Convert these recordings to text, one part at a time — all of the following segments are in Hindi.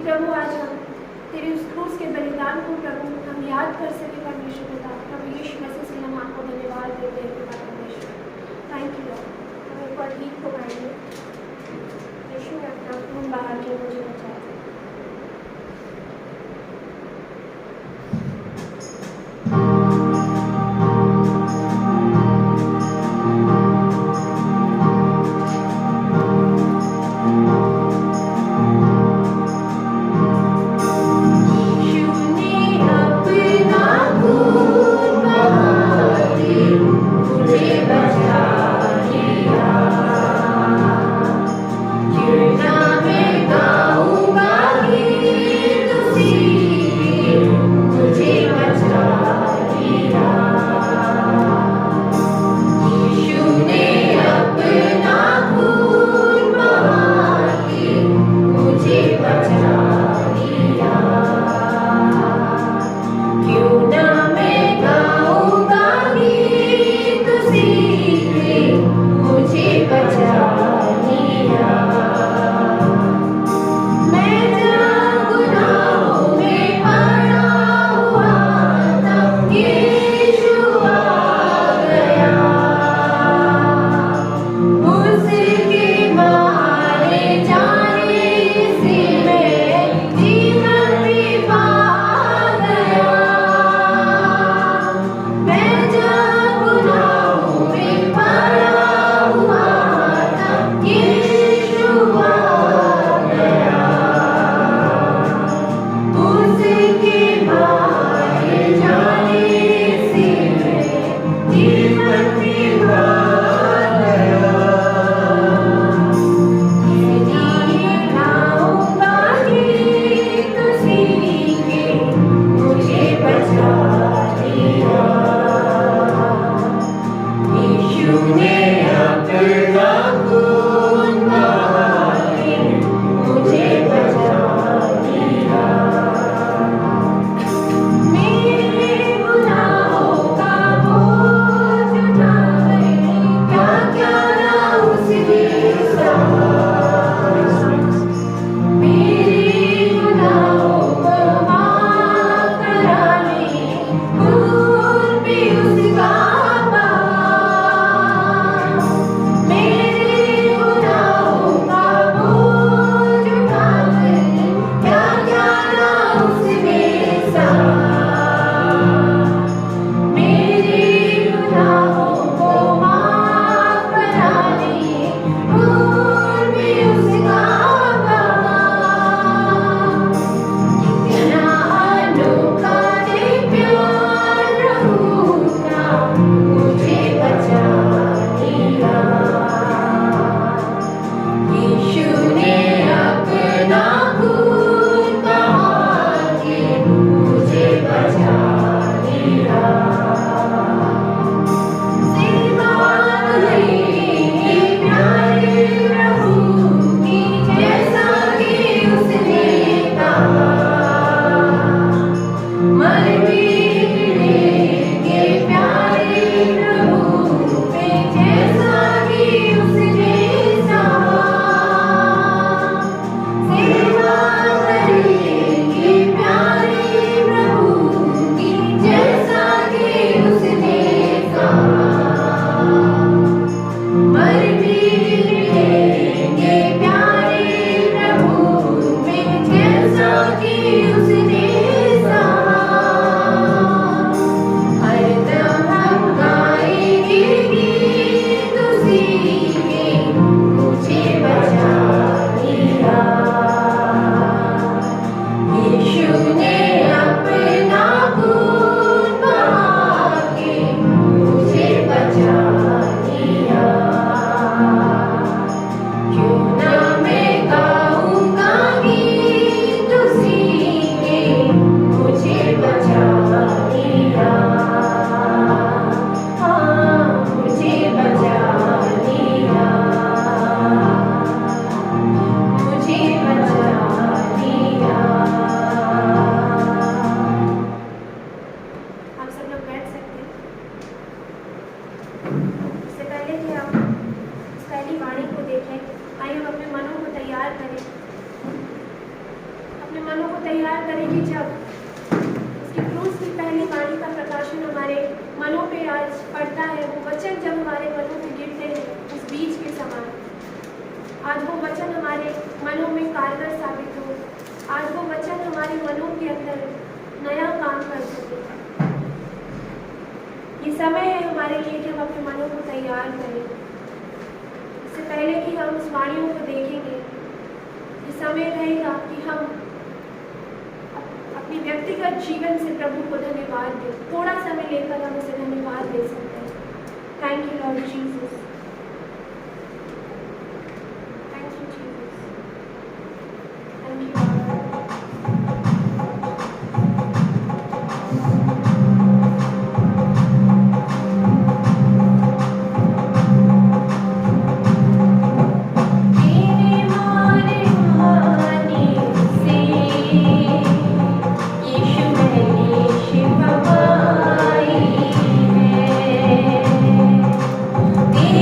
प्रभु आज हम तेरे उस क्रूस के बलिदान को प्रभु हम याद कर सके परमेश्वर पिता। प्रभु यीशु मसीह से हम आपको धन्यवाद देते हैं पिता परमेश्वर। Thank you Lord. हम एक बार गीत को गाएंगे। यीशु ने अपना खून बहा के मुझे बचाया। अपने मनों को तैयार करेगी जब उसकी क्रूस की पहली वाणी का प्रकाशन हमारे मनों पे आज पड़ता है, वो वचन जब हमारे मनों पे गिरते हैं उस बीज के समान, आज वो वचन हमारे मनों में कारगर साबित हो, आज वो वचन हमारे मनों के अंदर नया काम कर सके। ये समय है हमारे लिए कि हम अपने मनों को तैयार करें। इससे पहले कि हम उस वाणियों को देखेंगे, ये समय रहेगा कि हम अपनी व्यक्तिगत जीवन से प्रभु को धन्यवाद दें। थोड़ा समय लेकर हम उसे धन्यवाद दे सकते हैं। Thank you Lord Jesus, thank you Jesus, thank you तेरे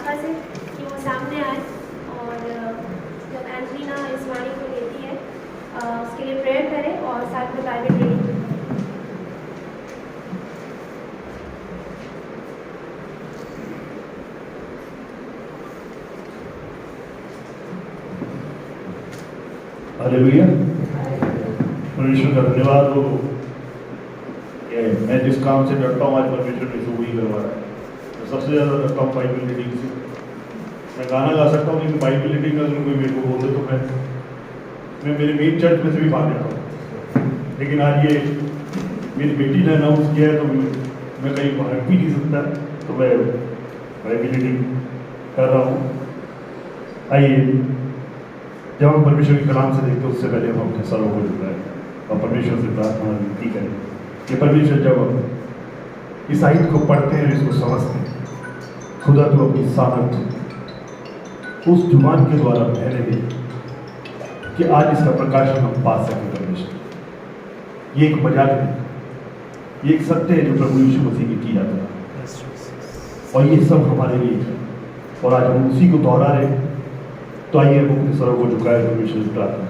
पापा से कि वो सामने आए और जब एंजलिना इस वाणी को लेती है उसके लिए प्रेयर करें और साथ में बाइबल रीडिंग। हालेलुया। परमेश्वर का धन्यवाद हो कि मैं जिस काम से डरता हूँ आज परमेश्वर ने वही करवा रहा है। मैं सबसे ज़्यादा डरता हूँ बाइबल रीडिंग से। मैं गाना गा सकता हूँ लेकिन बाइबल रीडिंग अगर कोई मेरे को बोल दे तो मैं मेरे मेन चर्च में से भी भाग जाता हूँ। लेकिन आज ये मेरी बेटी ने अनाउंस किया है तो मैं कहीं भाग भी नहीं सकता, तो मैं बाइबल रीडिंग कर रहा हूँ। आइए, जब हम परमेश्वर के कलाम से देखते हैं उससे पहले हम अपने सरों को झुकाएं और परमेश्वर से प्रार्थना विनती करें कि परमेश्वर जब हम इस आयत को पढ़ते हैं इसको समझते हैं, खुदा तो अपनी सामर्थ उस जुबान के द्वारा बहने दे कि आज इसका प्रकाशन हम पा सकें। परमेश्वर ये एक मजाक नहीं, ये एक सत्य है जो प्रभु यीशु मसीह ने किया था और ये सब हमारे लिए है और आज हम उसी को दोहरा रहे हैं। तो आइए हम अपने सरों को झुकाए परमेश्वर से प्रार्थना।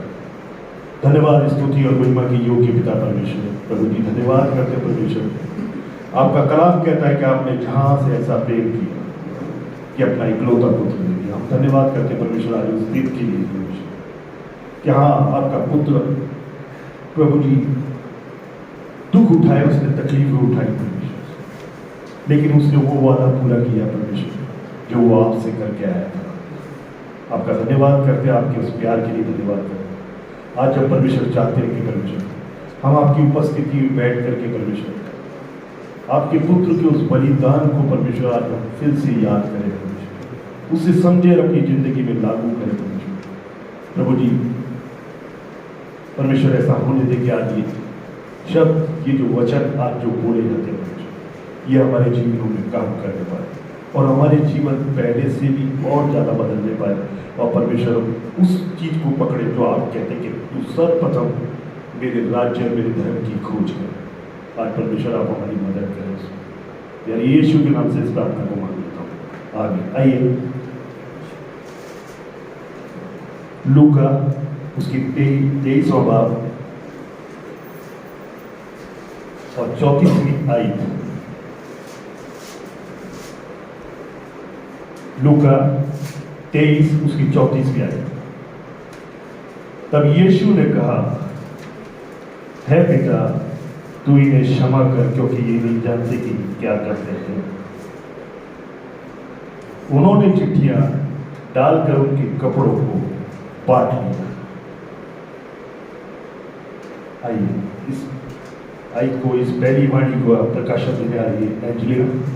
धन्यवाद, स्तुति और महिमा की योग्य पिता परमेश्वर। प्रभु जी धन्यवाद करते हैं परमेश्वर, आपका कलाम कहता है कि आपने जहाँ से ऐसा प्रेम किया कि अपना इकलौता पुत्र दे दिया। हम धन्यवाद करते हैं परमेश्वर आज उस दिन के लिए परमेश्वर कि हाँ आपका पुत्र प्रभु जी दुख उठाए, उसने तकलीफें उठाई परमेश्वर, लेकिन उसने वो वादा पूरा किया परमेश्वर जो वो आपसे करके आया था। आपका धन्यवाद करते हैं, आपके उस प्यार के लिए धन्यवाद करते हैं। आज जब परमेश्वर चाहते हैं कि परमेश्वर हम आपकी उपस्थिति में बैठ करके परमेश्वर आपके पुत्र के उस बलिदान को परमेश्वर आज हम फिर से याद करें परमेश्वर, उसे समझे और अपनी जिंदगी में लागू करें परमेश्वर। प्रभु जी परमेश्वर ऐसा होने दे कि आज ये शब्द, ये जो वचन आज जो बोले जाते हैं परमेश्वर, ये हमारे जीवनों में काम करने पाए और हमारे जीवन पहले से भी और ज़्यादा बदलने पाए और परमेश्वर उस चीज़ को पकड़े जो आप कहते हैं कि तू सर्वप्रथम मेरे राज्य मेरे धर्म की खोज कर। आज परमेश्वर आप हमारी मदद करें उसमें, यार यीशु के नाम से इस प्रार्थना को मांग लेता हूँ। आगे आइए, लूका उसकी 23वां बाब और 34वीं आयत। लूका 23 उसकी 34वीं आयत। तब यीशु ने कहा, है पिता तू इन्हें क्षमा कर क्योंकि ये नहीं जानते कि क्या करते हैं। उन्होंने चिट्ठियां डालकर उनके कपड़ों को बांट लिया। आइए इस आयत को, इस पहली वाणी को प्रकाशन देने आ रही है एंजलिना।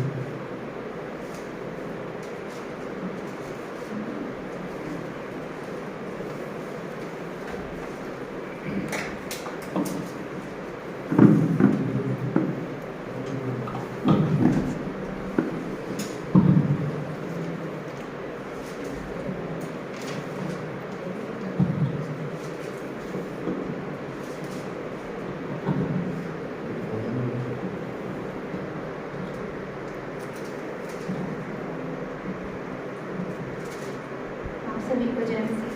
सभी को जय मसीह।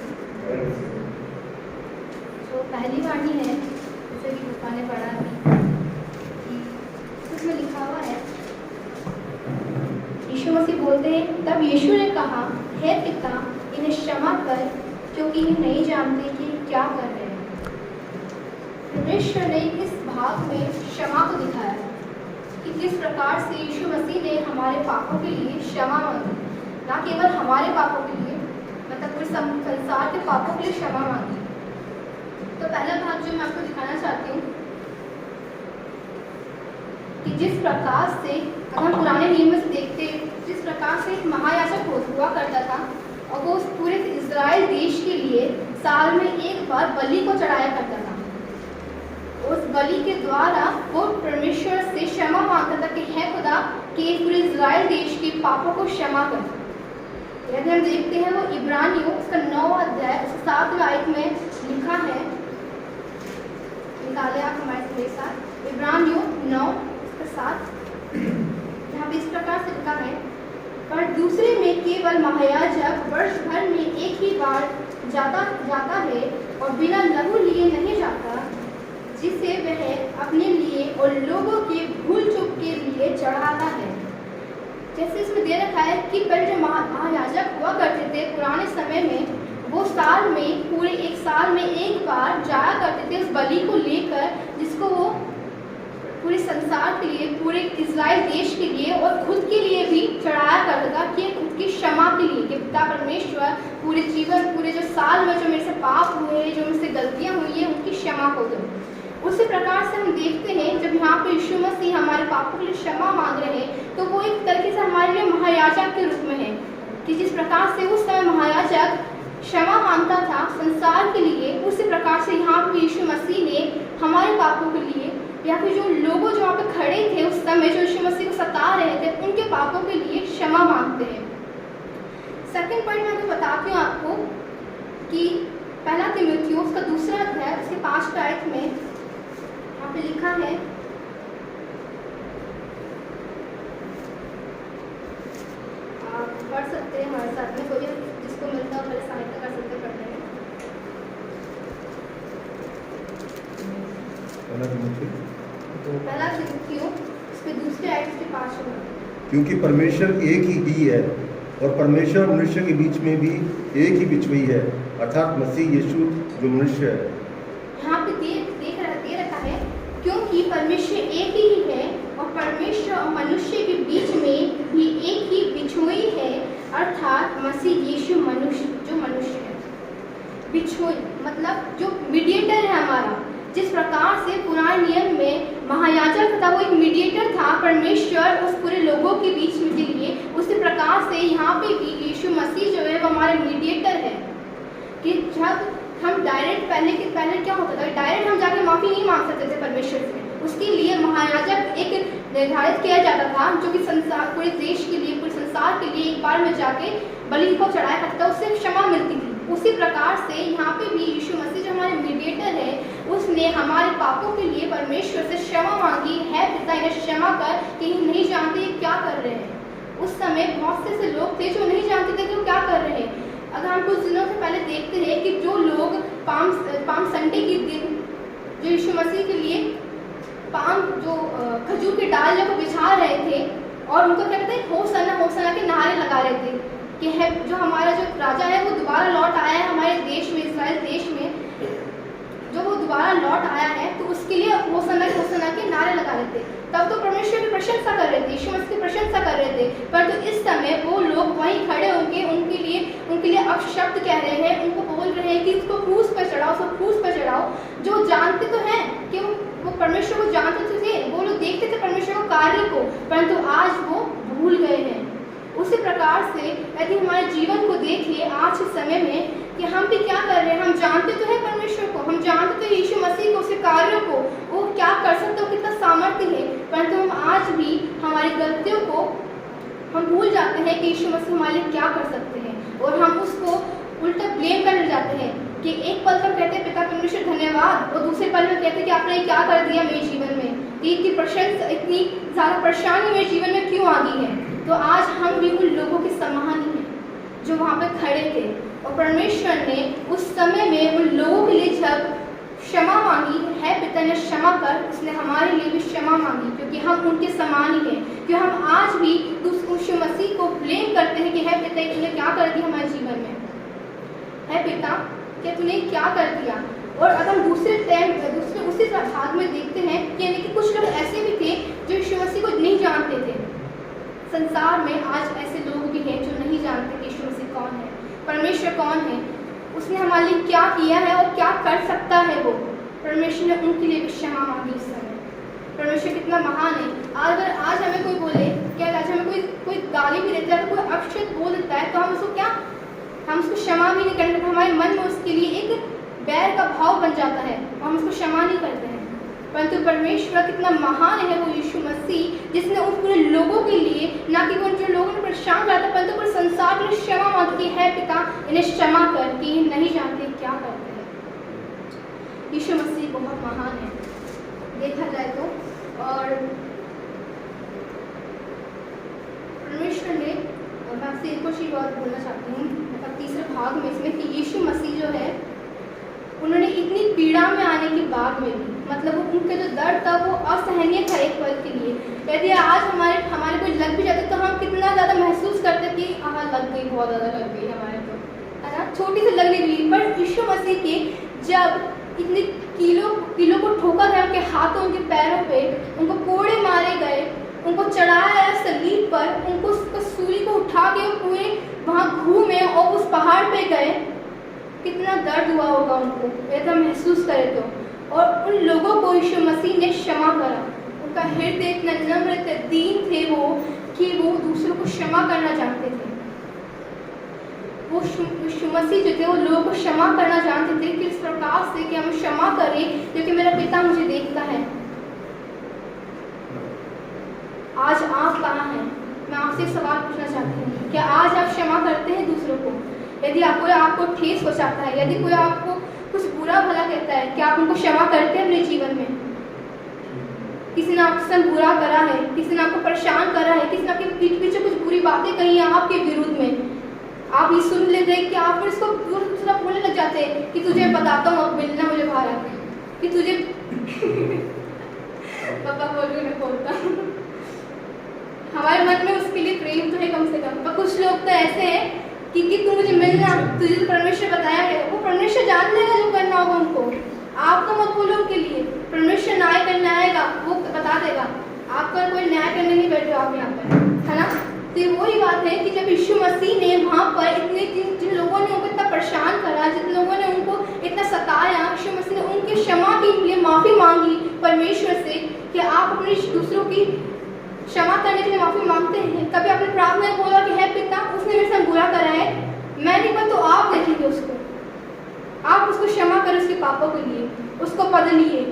तो पहली वाणी है, जैसे कि पापा ने पढ़ा कि उसमें लिखा हुआ है, यीशु मसीह बोलते हैं, तब यीशु ने कहा, हे पिता इन्हें क्षमा कर क्योंकि ये नहीं जानते कि क्या कर रहे हैं। परमेश्वर ने इस भाग में क्षमा को दिखाया कि किस प्रकार से यीशु मसीह ने हमारे पापों के लिए क्षमा मांगी, ना केवल हमारे पापों के लिए, मतलब पूरे संसार के पापों के लिए क्षमा मांगी। तो पहला भाग जो मैं आपको दिखाना चाहती हूँ कि जिस प्रकार से अगर हम पुराने नियम में से देखते, जिस प्रकार से एक महायाजक हुआ करता था और वो उस पूरे इजराइल देश के लिए साल में एक बार बलि को चढ़ाया करता था। उस बलि के द्वारा वो परमेश्वर से क्षमा मांगता था कि है खुदा कि पूरे इजराइल देश के पापों को क्षमा कर। यदि हम देखते हैं वो इब्रानियों उसका 9वां अध्याय उसके 7वें आयत में लिखा है, निकाले आप हमारे साथ इब्रानियों 9 उसका 7। यहाँ पे इस प्रकार से लिखा है, पर दूसरे में केवल महायाजक वर्ष भर में एक ही बार जाता है और बिना लहू लिए नहीं जाता, जिसे वह अपने लिए और लोगों के भूल चूक के लिए चढ़ाता है। जैसे इसमें दे रखा है कि पहले जो महायाजक हुआ करते थे पुराने समय में, वो साल में पूरे एक साल में एक बार जाया करते थे उस बलि को लेकर, जिसको वो पूरे संसार के लिए, पूरे इजराइल देश के लिए और खुद के लिए भी चढ़ाया करता था, कि खुद की क्षमा के लिए कि पिता परमेश्वर पूरे जीवन, पूरे जो साल में जो मेरे से पाप हुए, जो मुझसे गलतियां हुई है, उनकी क्षमा को दो। उसी प्रकार से हम देखते हैं जब यहाँ पे यीशु मसीह हमारे पापों के लिए क्षमा मांग रहे हैं, तो वो एक तरीके से हमारे लिए महायाजक के रूप में है, कि जिस प्रकार से उस समय महायाजक क्षमा मांगता था संसार के लिए, उसी प्रकार से यहाँ पे यीशु मसीह ने हमारे पापों के लिए, या फिर जो लोगों जो वहाँ पे खड़े थे उस समय जो यीशु मसीह को सता रहे थे, उनके पापों के लिए क्षमा मांगते हैं। सेकंड पॉइंट मैं बताती हूँ आपको कि पहला तीमुथियुस का 2 अध्याय उसके 5 आयत में यहाँ पे लिखा है, आप पढ़ सकते हैं हमारे साथ में, कोई जिसको मिलता है मेरे सहायता कर सकते पढ़ने में। पहला तीमुथियुस उसके 2 आयत के 5 में, क्योंकि परमेश्वर एक ही है और परमेश्वर मनुष्य के बीच में भी एक ही बिछुई है, अर्थात मसीह यीशु जो मनुष्य है। यहाँ पे दे रखा है क्योंकि परमेश्वर एक ही है और परमेश्वर और मनुष्य के बीच में भी एक ही बिछुई है, अर्थात मसीह यीशु मनुष्य जो मनुष्य है। बिछुई मतलब जो मीडिएटर है हमारा, जिस प्रकार से पुराने नियम में महायाजक था, वो एक मीडिएटर था परमेश्वर उस पूरे लोगों के बीच में के लिए, उसी प्रकार से यहाँ पे भी यीशु मसीह जो है वो हमारे मीडिएटर है। कि जब हम डायरेक्ट पहले क्या होता था, डायरेक्ट हम जाके माफ़ी नहीं मांग सकते थे परमेश्वर से, उसके लिए महायाजक एक निर्धारित किया जाता था जो कि संसार, पूरे देश के लिए, पूरे संसार के लिए एक बार में जाके बलि को चढ़ाया करता था, उससे क्षमा मिलती थी। उसी प्रकार से यहाँ पे भी यीशु मसीह जो हमारे मीडिएटर है, उसने हमारे पापों के लिए परमेश्वर से क्षमा मांगी है, पिता इन्हें क्षमा कर कि नहीं जानते क्या कर रहे हैं। उस समय बहुत से लोग थे जो नहीं जानते थे कि वो क्या कर रहे हैं। अगर हम कुछ दिनों से पहले देखते हैं कि जो लोग पाम संडे के दिन जो यीशु मसीह के लिए पाम जो खजूर के डाल को बिछा रहे थे और उनको क्या कहते हैं होसन्ना के नारे लगा रहे थे कि है जो हमारा जो राजा है वो दोबारा लौट आया है हमारे देश में, इस्राएल देश में जो वो दोबारा लौट आया है, तो उसके लिए होसन्ना के नारे लगा रहे थे। तब तो परमेश्वर की प्रशंसा कर रहे थे, यीशु मसीह की प्रशंसा कर रहे थे, परंतु इस समय वो लोग वहीं खड़े होकर उनके लिए अपशब्द कह रहे हैं, उनको बोल रहे हैं कि उसको क्रूस पर चढ़ाओ, उसको क्रूस पर चढ़ाओ। जो जानते तो हैं कि वो परमेश्वर को जानते तो थे, वो लोग देखते थे परमेश्वर को कार्य को, परंतु आज वो भूल गए हैं। उसी प्रकार से यदि हमारे जीवन को देखिए आज के समय में कि हम भी क्या कर रहे हैं, हम जानते तो हैं परमेश्वर को, हम जानते तो यीशु मसीह को, उसके कार्यों को, वो क्या कर सकते हो, कितना सामर्थ्य है, परंतु हम आज भी हमारी गलतियों को हम भूल जाते हैं कि यीशु मसीह हमारे लिए क्या कर सकते हैं, और हम उसको उल्टा ब्लेम करने जाते हैं कि एक पल पर कहते हैं पिता परमेश्वर धन्यवाद, और दूसरे पल में कहते हैं कि आपने क्या कर दिया मेरे जीवन में, कि इतनी प्रशंसा, इतनी ज़्यादा परेशानी मेरे जीवन में क्यों आ गई है। तो आज हम भी उन लोगों के समान ही हैं जो वहाँ पे खड़े थे, और परमेश्वर ने उस समय में उन लोगों के लिए जब क्षमा मांगी है, पिता ने क्षमा कर, उसने हमारे लिए भी क्षमा मांगी, क्योंकि हम उनके समान ही हैं। क्योंकि हम आज भी यीशु मसीह को ब्लेम करते हैं कि है पिता तूने क्या कर दिया हमारे जीवन में, है पिता क्या तूने क्या कर दिया। और अगर हम दूसरे उसी भाग में देखते हैं कि यानी कि कुछ लोग ऐसे भी थे जो यीशु मसीह को नहीं जानते थे। संसार में आज ऐसे लोग भी हैं जो नहीं जानते कि यीशु मसीह कौन है, परमेश्वर कौन है, उसने हमारे लिए क्या किया है और क्या कर सकता है। वो परमेश्वर ने उनके लिए भी क्षमा मांगी उस समय। परमेश्वर कितना महान है। अगर आज हमें कोई बोले, क्या आज हमें कोई गाली भी देता है, तो कोई अपशब्द बोल देता है, तो हम उसको क्षमा भी नहीं करते, हमारे मन में उसके लिए एक बैर का भाव बन जाता है, हम उसको क्षमा नहीं करते हैं। परंतु परमेश्वर कितना महान है वो यीशु मसीह, जिसने उन पूरे लोगों के लिए, ना कि उन जो लोगों ने परेशान रहता, परंतु पूरे संसार के लिए क्षमा मांगती है, पिता इन्हें क्षमा कर कि नहीं जानते क्या करते हैं। यीशु मसीह बहुत महान है देखा जाए तो। और परमेश्वर ने मैं आपसे एक और चीज़ और बोलना चाहती हूँ, मतलब तीसरे भाग में इसमें, कि यीशु मसीह जो है उन्होंने इतनी पीड़ा में आने के बाद में भी, मतलब उनका जो दर्द था वो असहनीय था एक पल के लिए। यदि आज हमारे कोई लग भी जाते तो हम कितना ज़्यादा महसूस करते कि हाँ लग गई, बहुत ज़्यादा लग गई हमारे, तो है ना, छोटी सी लगने लगी। पर यीशु मसीह के जब इतने किलो को ठोका गया उनके हाथों, उनके पैरों पे, उनको कोड़े मारे गए, उनको चढ़ाया गया सलीब पर, उनको सूली को उठा के पूरे वहाँ घूमे और उस पहाड़ पे गए, कितना दर्द हुआ होगा उनको, ऐसा महसूस करे तो। और उन लोगों को यीशु मसीह ने क्षमा करा। उनका हृदय इतना नम्र, इतने दीन थे वो, कि वो दूसरों को क्षमा करना जानते थे। वो यीशु मसीह जो थे वो लोगों को क्षमा करना जानते थे, कि इस प्रकार से कि हम क्षमा करें क्योंकि मेरा पिता मुझे देखता है। आज आप कहाँ हैं? मैं आपसे एक सवाल पूछना चाहती हूँ, क्या आज आप क्षमा करते हैं दूसरों को? यदि कोई आपको ठेस पहुँचाता है, यदि कोई आपको कुछ बुरा भला कहता है, क्या आप उनको क्षमा करते हैं अपने जीवन में? किसी ने आपके साथ बुरा करा है, किसी ने आपको परेशान करा है, किसी ने आपके पीठ पीछे कुछ बुरी बातें कही हैं आपके विरुद्ध में, आप ये सुन लेते हैं कि आप फिर इसको दूसरा बोलने लग जाते हैं कि तुझे बताता हूँ, अब मिलना मुझे बाहर आके, कि तुझे पापा बोल रहे मैं बोलता हमारे मन में उसके लिए प्रेम तो है कम से कम। पर कुछ लोग तो ऐसे हैं कि तू मुझे मिलना, तुझे तो परमेश्वर बताया है, वो परमेश्वर जान लेगा जो करना होगा उनको। आप तो मत बोलो उनके लिए, परमेश्वर न्याय करने आएगा, वो बता देगा। आपका कोई न्याय करने नहीं बैठे आप यहाँ पर, है ना। तो ये वही बात है कि जब यीशु मसीह ने वहाँ पर इतने जिन लोगों ने उनको इतना परेशान करा, जिन लोगों ने उनको इतना सताया, यीशु मसीह ने उनकी क्षमा के लिए माफ़ी मांगी परमेश्वर से, कि आप अपने दूसरों की क्षमा करने के लिए माफ़ी मांगते हैं। कभी आपने प्रार्थना में बोला कि है पिता, उसने मेरे साथ बुरा करा है, मैं नहीं पर तो आप देखेंगे उसको, आप उसको क्षमा करें उसके पापों के लिए, उसको पद लिए।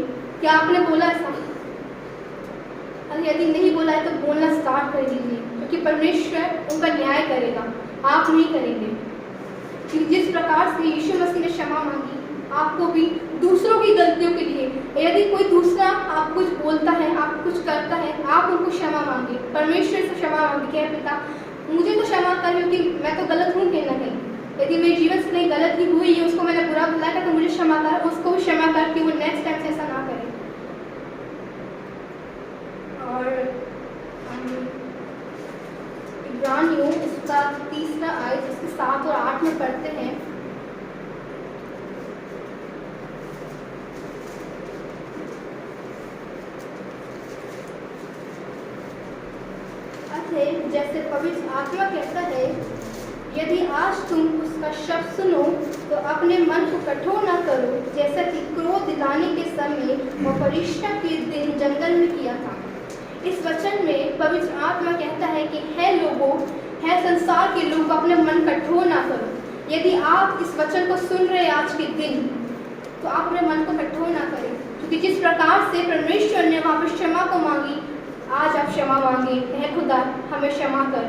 क्या आपने बोला ऐसा? अगर यदि नहीं बोला है तो बोलना स्टार्ट कर दीजिए, क्योंकि परमेश्वर उनका न्याय करेगा, आप नहीं करेंगे। क्योंकि जिस प्रकार से यीशु मसीह ने क्षमा मांगी, आपको भी दूसरों की गलतियों के लिए, यदि कोई दूसरा आप कुछ बोलता है, आप कुछ करता है, आप उनको क्षमा मांगे, परमेश्वर से क्षमा मांगे कि पिता मुझे तो क्षमा कर, क्योंकि मैं तो गलत हूँ कहीं ना कहीं। यदि मेरे जीवन से कहीं गलती हुई है, उसको मैंने बुरा बुलाया तो मुझे क्षमा कर, उसको भी क्षमा कर कि वो नेक्स्ट टाइम से ऐसा ना करे। और इब्रानियों इसका 3 आयत इसके 7 और 8 में पढ़ते हैं। जैसे पवित्र आत्मा कहता है, यदि आज तुम उसका शब्द सुनो तो अपने मन को कठोर न करो, जैसा कि क्रोध दिलाने के समय और परीक्षा के दिन जंगल में किया था। इस वचन में पवित्र आत्मा कहता है कि है लोगों, है संसार के लोग, अपने मन कठोर ना करो। यदि आप इस वचन को सुन रहे आज के दिन, तो आप अपने मन को कठोर ना करें, क्योंकि जिस प्रकार से परमेश्वर ने वहाँ पर क्षमा को मांगी, आज आप क्षमा मांगे, है खुदा हमें क्षमा कर,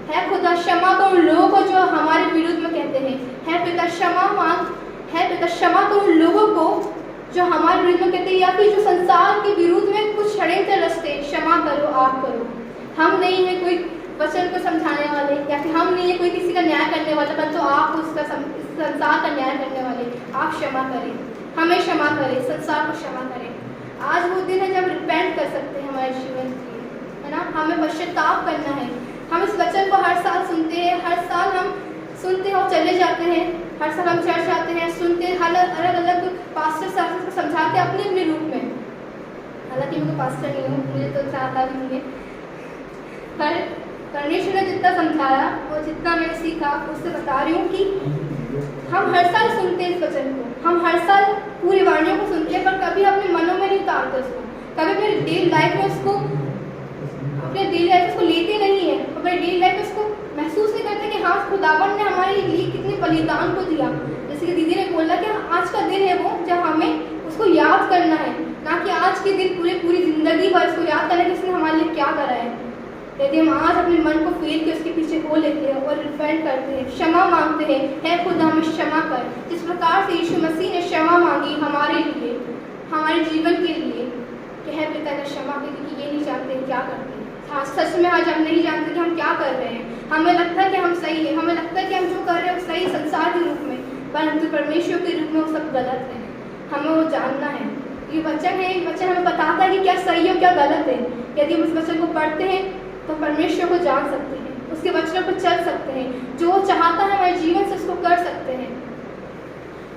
है खुदा क्षमा कर उन लोगों को जो हमारे विरुद्ध में कहते हैं, है पिता क्षमा मांग, है पिता क्षमा कर उन लोगों को जो हमारे विरुद्ध में कहते हैं, या फिर जो संसार के विरुद्ध में कुछ षड्यंत्र रचते, क्षमा करो, आप करो। हम नहीं है कोई वचन को समझाने वाले, या फिर हम नहीं है कोई किसी का न्याय करने वाला, परंतु आप उसका संसार का न्याय करने वाले। आप क्षमा करें, हमें क्षमा करें, संसार को क्षमा करें। आज वो दिन है जब रिपेंट कर सकते हैं हमारे जीवन के लिए, है ना। हमें पश्चाताप करना है। हम इस वचन को हर साल सुनते हैं, हर साल हम सुनते हैं और चले जाते हैं, हर साल हम चर्च आते हैं, सुनते हैं, अलग अलग पास्टर साहब को समझाते हैं अपने अपने रूप में। हालांकि मैं तो पास्टर नहीं हूँ, मुझे तो आता भी नहीं है, पर परमेश्वर ने जितना समझाया और जितना मैंने सीखा उससे बता रही हूँ कि हम हर साल सुनते हैं इस वचन को, हम हर साल पूरी वाणियों को सुनते हैं, पर कभी अपने मनों में नहीं उतारते उसको, कभी अपने डेली लाइफ में उसको, अपने डेली लाइफ में उसको लेते नहीं है, अपने डेली लाइफ में उसको महसूस नहीं करते कि हाँ खुदावन ने हमारे लिए कितने बलिदान को दिया। जैसे कि दीदी ने बोला कि आज का दिन है वो जब हमें उसको याद करना है, ना कि आज के दिन पूरी जिंदगी भर उसको याद करना है कि उसने हमारे लिए क्या करा है। यदि हम आज अपने मन को फेर के उसके पीछे हो लेते हैं और रिपेंट करते हैं, क्षमा मांगते हैं, है खुदा हमें क्षमा कर, जिस प्रकार से यीशु मसीह ने क्षमा मांगी हमारे लिए, हमारे जीवन के लिए, कि है पिता का क्षमा कर, क्योंकि ये नहीं जानते क्या करते हैं। हाँ, सच में आज हम नहीं जानते कि हम क्या कर रहे हैं। हमें लगता है कि हम सही हैं, हमें लगता है कि हम जो कर रहे हैं वो सही संसार के रूप में, परंतु परमेश्वर के रूप में वो सब गलत है। हमें वो जानना है। ये वचन है, ये वचन हमें बताता है कि क्या सही है और क्या गलत है। यदि हम इस वचन को पढ़ते हैं तो परमेश्वर को जान सकते हैं, उसके वचनों पर चल सकते हैं, जो वो चाहता है हमारे जीवन से उसको कर सकते हैं।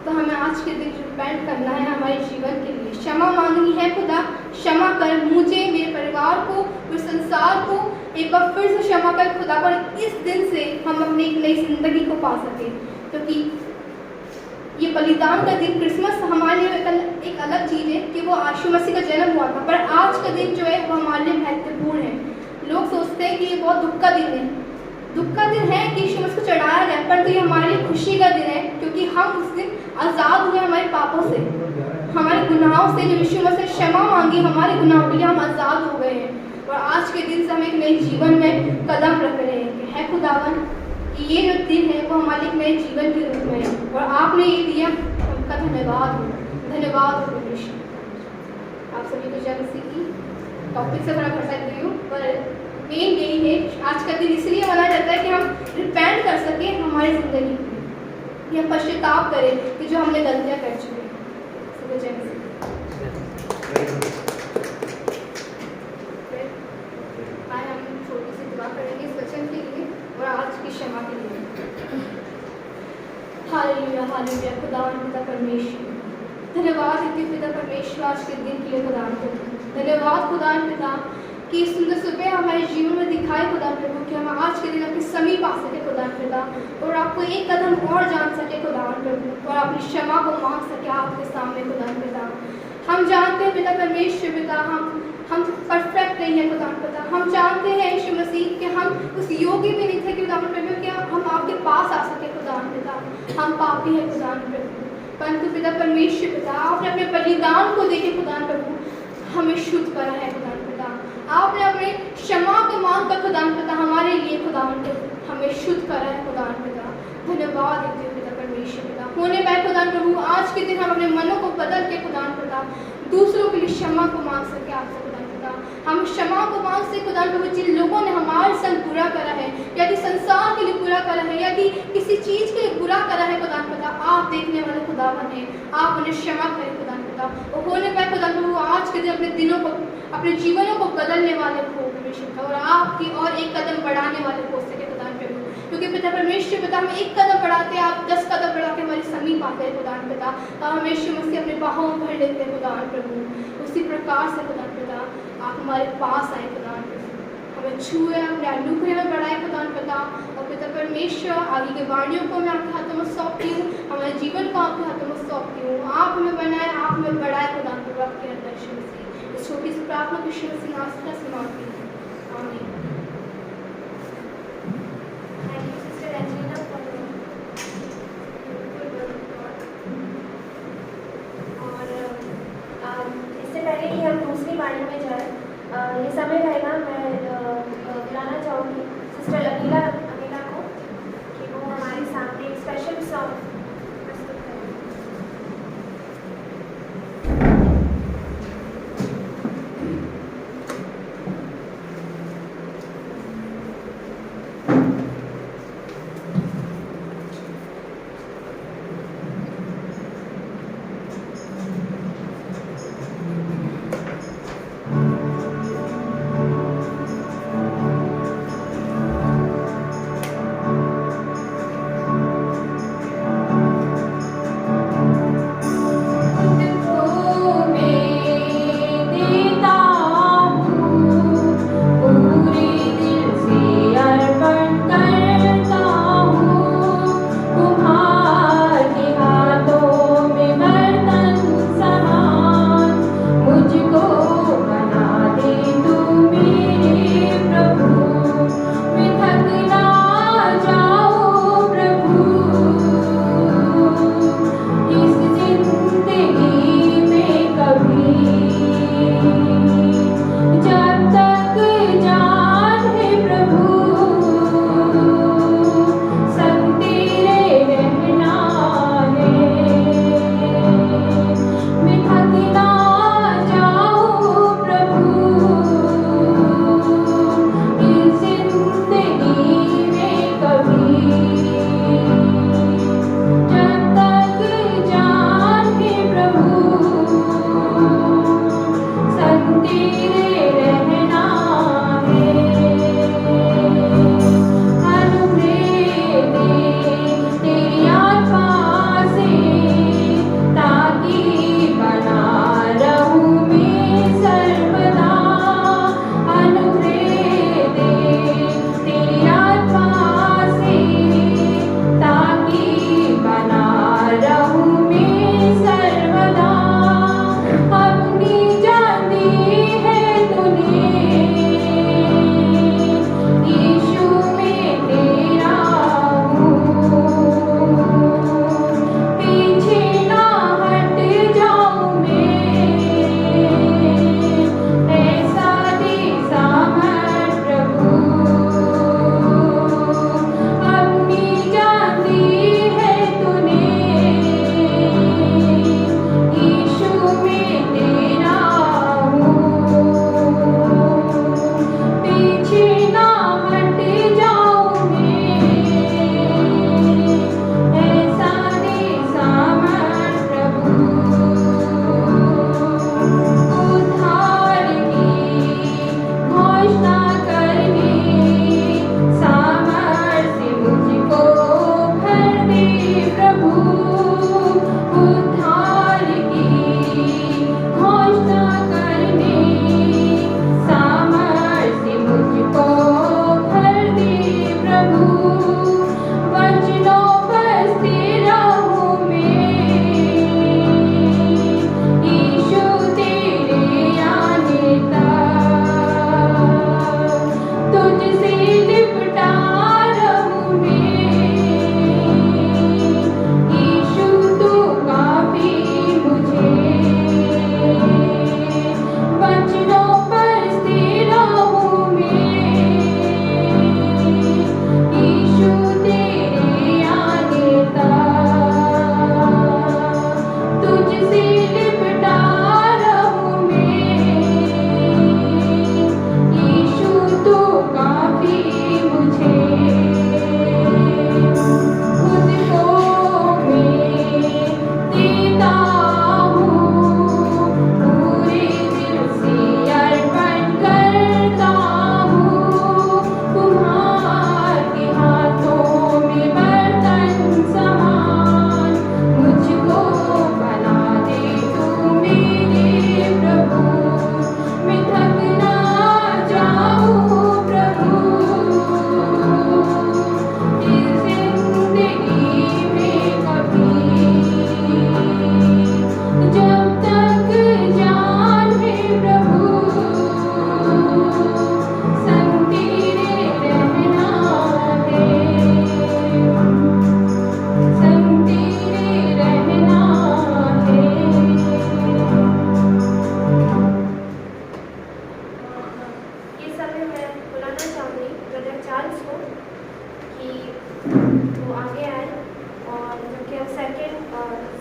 तो हमें आज के दिन रिपेंट करना है हमारे जीवन के लिए, क्षमा मांगनी है। खुदा क्षमा कर मुझे, मेरे परिवार को, पूरे संसार को एक बार फिर से क्षमा कर खुदा, पर इस दिन से हम अपनी एक नई जिंदगी को पा सकें। क्योंकि ये बलिदान का दिन, क्रिसमस हमारे लिए एक अलग चीज़ है कि वो यीशु मसीह का जन्म हुआ था, पर आज का दिन जो है वो हमारे लिए महत्वपूर्ण है। लोग सोचते हैं कि ये बहुत दुख का दिन है, दुख का दिन है कि यीशु मसीह को चढ़ाया गया, परंतु ये हमारे लिए खुशी का दिन है, क्योंकि हम उस दिन आज़ाद हुए हमारे पापों से, हमारे गुनाहों से। जब यीशु मसीह क्षमा मांगी हमारे गुनाहों के लिए, हम आज़ाद हो गए हैं। और आज के दिन से हम एक नए जीवन में कदम रख रहे हैं। है खुदावन कि ये जो दिन है वो हमारे एक नए जीवन के रूप में है, और आपने ये दिया, उनका धन्यवाद हो, धन्यवाद हो परमेश्वर। आप सभी को जय मसीह की। टॉपिक से थोड़ा भटक गई हूँ, पर मेन यही है, आज का दिन इसलिए मनाया जाता है कि हम रिपेंट कर सकें हमारी ज़िंदगी में, कि हम पश्चाताप करें कि जो हमने गलतियाँ कर चुके हैं। सबको जय मसीह। आज हम छोटी सी दुआ करेंगे इस वचन के लिए और आज की क्षमा के लिए। Hallelujah, hallelujah. खुदावन पिता परमेश्वर, धन्यवाद है पिता परमेश्वर आज के दिन के लिए। खुदावन पिता धन्यवाद, खुदावन पिता कि इस सुंदर सुबह हमारे जीवन में दिखाए खुदा प्रभु, कि हम आज के दिन आपके समीप आ सके खुदा पिता, और आपको एक कदम और जान सके खुदा प्रभु, और अपनी क्षमा को मांग सके आपके सामने खुदा पिता। हम जानते हैं पिता परमेश्वर पिता, हम परफेक्ट नहीं है खुदा पिता। हम जानते हैं यीशु मसीह कि हम उस योग्य भी नहीं थे कि खुदा प्रभु कि हम आपके पास आ सके खुदा पिता। हम पापी है खुदा प्रभु, परंतु पिता परमेश्वर पिता आपने अपने बलिदान को देखे खुदा प्रभु हमें शुद्ध करा है खुदा पिता। आपने अपने क्षमा को मांग कर खुदा पिता हमारे लिए खुदा हमें शुद्ध करा है खुदा पिता। धन्यवाद देते हो पिता परमेश्वर पिता। होने पाए खुदा प्रभु आज के दिन हम अपने मनों को बदल के खुदा पिता दूसरों के लिए क्षमा को मांग सके आपसे खुदा पिता। हम क्षमा को मांग से खुदा प्रभु जिन लोगों ने हमारे संग बुरा करा है, यदि संसार के लिए बुरा करा है, यदि किसी चीज़ के लिए बुरा करा है खुदा पिता, आप देखने वाले खुदावन हैं, आप उन्हें क्षमा करें खुदा पिता। और होने पाए खुदा प्रभु आज के दिन अपने दिनों को, अपने जीवनों को बदलने वाले हो परमेश्वर, और आपकी और एक कदम बढ़ाने वाले हो सके खुदा प्रभु। क्योंकि पिता परमेश्वर पिता हम एक कदम बढ़ाते हैं, आप 10 कदम बढ़ा के हमारे समीप आते हैं खुदा पिता, तो हम यीशु मसीह अपने बाहों में भर लेते हैं खुदा प्रभु। उसी प्रकार से खुदा पिता आप हमारे पास आए खुदा प्रभु, हमें छुए, अपने अनुग्रह में बढ़ाए खुदा पिता। और पिता परमेश्वर आगे के वाणियों को मैं आपके हाथों में सौंपती हूँ, हमारे जीवन को आपके हाथों में सौंपती हूँ। आप हमें बनाए, आप हमें बढ़ाए खुदा प्रभु आपके अंदर यीशु मसीह। इस छोटी सी प्रार्थना को यीशु मसीह नाम से समाप्ति है। आमीन। पहले कि हम दूसरी वाणी में जाएं, ये समय रहेगा, मैं बुलाना चाहूँगी सिस्टर अनीला को कि वो हमारे सामने एक स्पेशल सॉन्ग प्रस्तुत करें।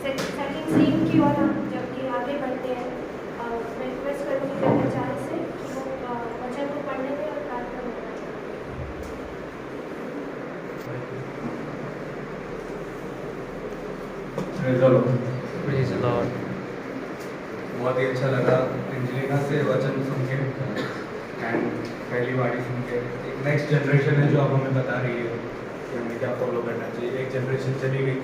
सेकंड सीन की ओर हम जबकि आगे बढ़ते हैं, मैं रिक्वेस्ट करूँगी मेरे चार से कि वो वचन को पढ़ने में और प्रार्थना में। Praise the Lord. बहुत ही अच्छा लगा एंजेलिना से वचन सुन के एंड पहली बारी सुन के। एक नेक्स्ट जनरेशन है जो अब हमें बता रही है कि हमें क्या फॉलो करना चाहिए। एक जनरेशन चली गई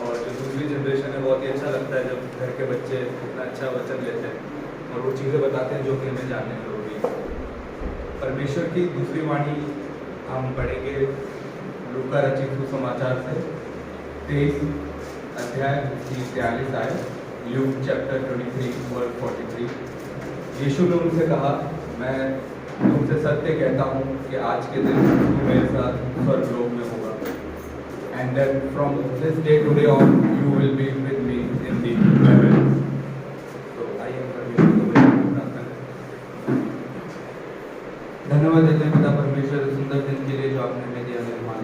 और जो दूसरी जनरेशन है, बहुत ही अच्छा लगता है जब घर के बच्चे इतना अच्छा वचन लेते हैं और वो चीज़ें बताते हैं जो कि हमें जानने जरूरी है। परमेश्वर की दूसरी वाणी हम पढ़ेंगे लूका रचित सुसमाचार से 23 अध्याय 43 आए, ल्यूक चैप्टर 23 वर्स 43। यीशु ने उनसे कहा, मैं तुमसे सत्य कहता हूँ कि आज के दिन तू मेरे साथ स्वर्गलोक में होगा। And that from this day today on you will be with me in the heaven. तो आइए परमेश्वर को प्रार्थना करें। धन्यवाद देते हैं पिता परमेश्वर सुंदर दिन के लिए जो आपने हमें दिया मेहमान।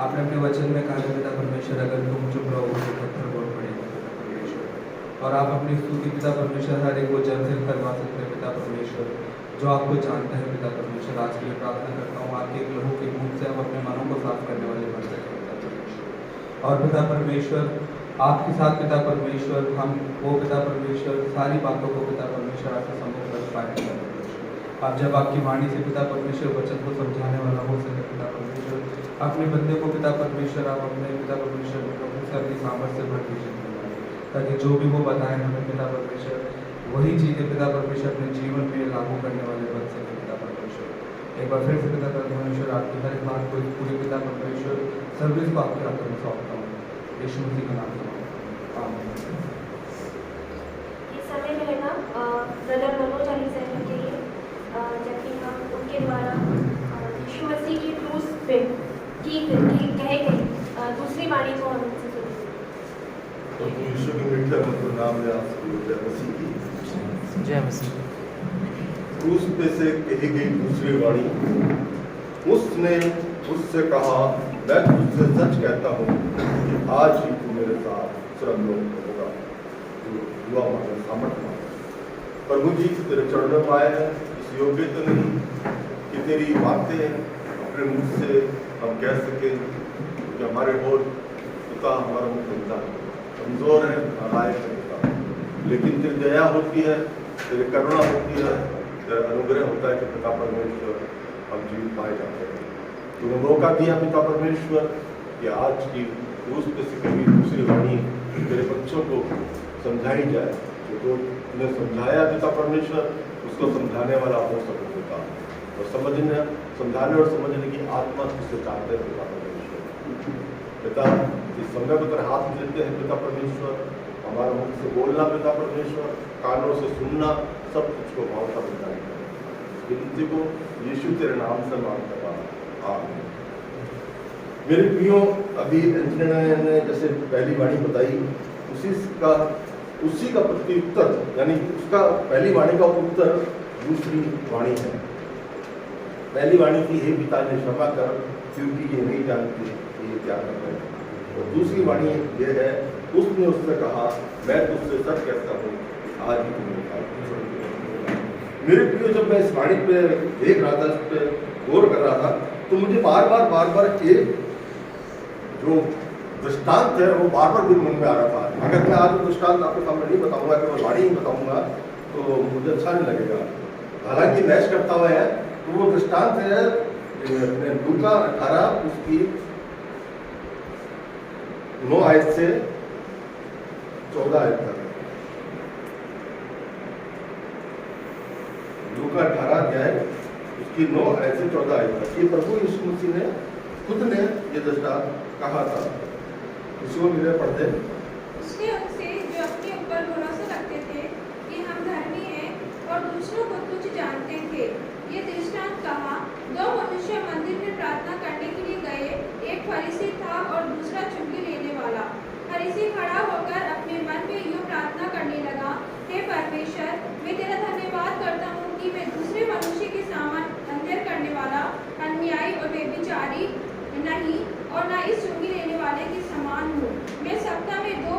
आपने अपने वचन में कहा पिता परमेश्वर, अगर तुम चुप रहोगे तो पत्थर बोल पड़ेगा पिता परमेश्वर। और आप अपनी स्तुति पिता परमेश्वर हर एक को जल्द करवा सकते हैं पिता परमेश्वर, जो आपको जानते हैं पिता परमेश्वर। आज के लिए प्रार्थना करता हूँ आपके एक लहू के मुख से आप अपने मनों को साफ करने वाले बन सकें पिता परमेश्वर। और पिता परमेश्वर आपके साथ पिता परमेश्वर हम वो पिता परमेश्वर सारी बातों को पिता परमेश्वर आपके सम्मुख रख पाए पिता परमेश्वर। आप जब आपकी वाणी से पिता परमेश्वर वचन को समझाने वाला हो सके पिता परमेश्वर, अपने बंदे को पिता परमेश्वर आप अपने पिता परमेश्वर प्रभु से अपनी सामर्थ्य से भर दीजिए, ताकि जो भी वो बताएं हमें पिता परमेश्वर वही चीज़ें पिता परमेश्वर अपने जीवन में लागू करने वाले बन सके पिता परमेश्वर। एक बार फिर से पिता परमेश्वर आपकी हर एक बात को पूरे पिता परमेश्वर सर्विस को आपके हाथों में सौंपता हूँ, यीशु मसीह का नाम से आमीन। इस समय में है ना ब्रदर मनोज अली सर के लिए जबकि हम उनके द्वारा यीशु मसीह की क्रूस पे की कहे गई दूसरी वाणी को हम उनसे सुनेंगे। तो यीशु के मीठे मतलब नाम में आप सभी जय मसीह की जय मसीह। क्रूस पे से कही गई दूसरी वाणी, उसने उससे कहा, मैं तुझसे सच कहता हूँ कि आज ही तू मेरे साथ स्वर्गलोक में होगा। युवा माने सामर्थ्य प्रभु जी तेरे चरणों में आए हैं, इस योग्य तो नहीं कि तेरी बातें अपने मुख से हम कह सके कि हमारे होठ पिता हमारा मुख खुलता है, कमजोर है, नालायक है पिता, लेकिन तेरी दया होती है, तेरी करुणा होती है, तेरा अनुग्रह होता है कि पिता परमेश्वर हम जीवित पाए जाते हैं। तूने मौका दिया पिता परमेश्वर कि आज की क्रूस पे से कभी दूसरी वाणी तेरे बच्चों को समझाई जाए, जो तूने समझाया पिता परमेश्वर उसको समझाने वाला हो सको पिता, और समझाने और समझने की आत्मा तुझसे चाहते हैं पिता परमेश्वर। पिता इस समय पर हाथ देते हैं पिता परमेश्वर, हमारे मुख से बोलना पिता परमेश्वर, कानों से सुनना, सब कुछ को भावता पिता विनती को यीशु तेरे नाम से मांगता हूं, आमीन। मेरे प्रियो, अभी एंजेलिना ने जैसे पहली वाणी बताई उसी का प्रत्युत्तर, यानी उसका पहली वाणी का उत्तर दूसरी वाणी है। पहली वाणी की हे पिता ने क्षमा कर, क्योंकि ये नहीं जानते ये क्या कर रहे हैं। और दूसरी वाणी ये है, उसने उससे कहा, मैं तुझसे सच कहता हूँ आज ही तुम्हें मेरे प्रियो, जब मैं इस वाणी पे देख रहा था, इस पे गौर कर रहा था, तो मुझे बार बार एक जो दृष्टांत है वो बार मेरे मन में आ रहा था। अगर मैं आज वो दृष्टांत आपके सामने नहीं बताऊंगा, केवल वाणी ही बताऊंगा, तो मुझे अच्छा नहीं लगेगा। हालांकि मैच करता हुआ है, तो वो दृष्टांत है लूका 18 उसकी 9 आयत से 14 आयत तक। लूका 18 अध्याय उसकी 9 आयत से 14 आयत तक। ये प्रभु यीशु मसीह ने खुद ने ये दृष्टांत कहा था। इसको मिले पढ़ते उसने उनसे जो अपने ऊपर भरोसा रखते थे कि हम धर्मी हैं और दूसरों को तुच्छ जानते थे, ये दृष्टांत कहा। 2 मनुष्य मंदिर में प्रार्थना करने के लिए गए, एक फरीसी था और दूसरा चुंगी लेने वाला। फरीसी खड़ा होकर अपने मन में यूं प्रार्थना करने लगा, हे परमेश्वर, मैं तेरा धन्यवाद करता हूँ कि मैं दूसरे मनुष्य के समान अंधेर करने वाला, अन्यायी और व्यभिचारी नहीं, और न इस चुंगी लेने वाले के समान हूँ। मैं सप्ताह में 2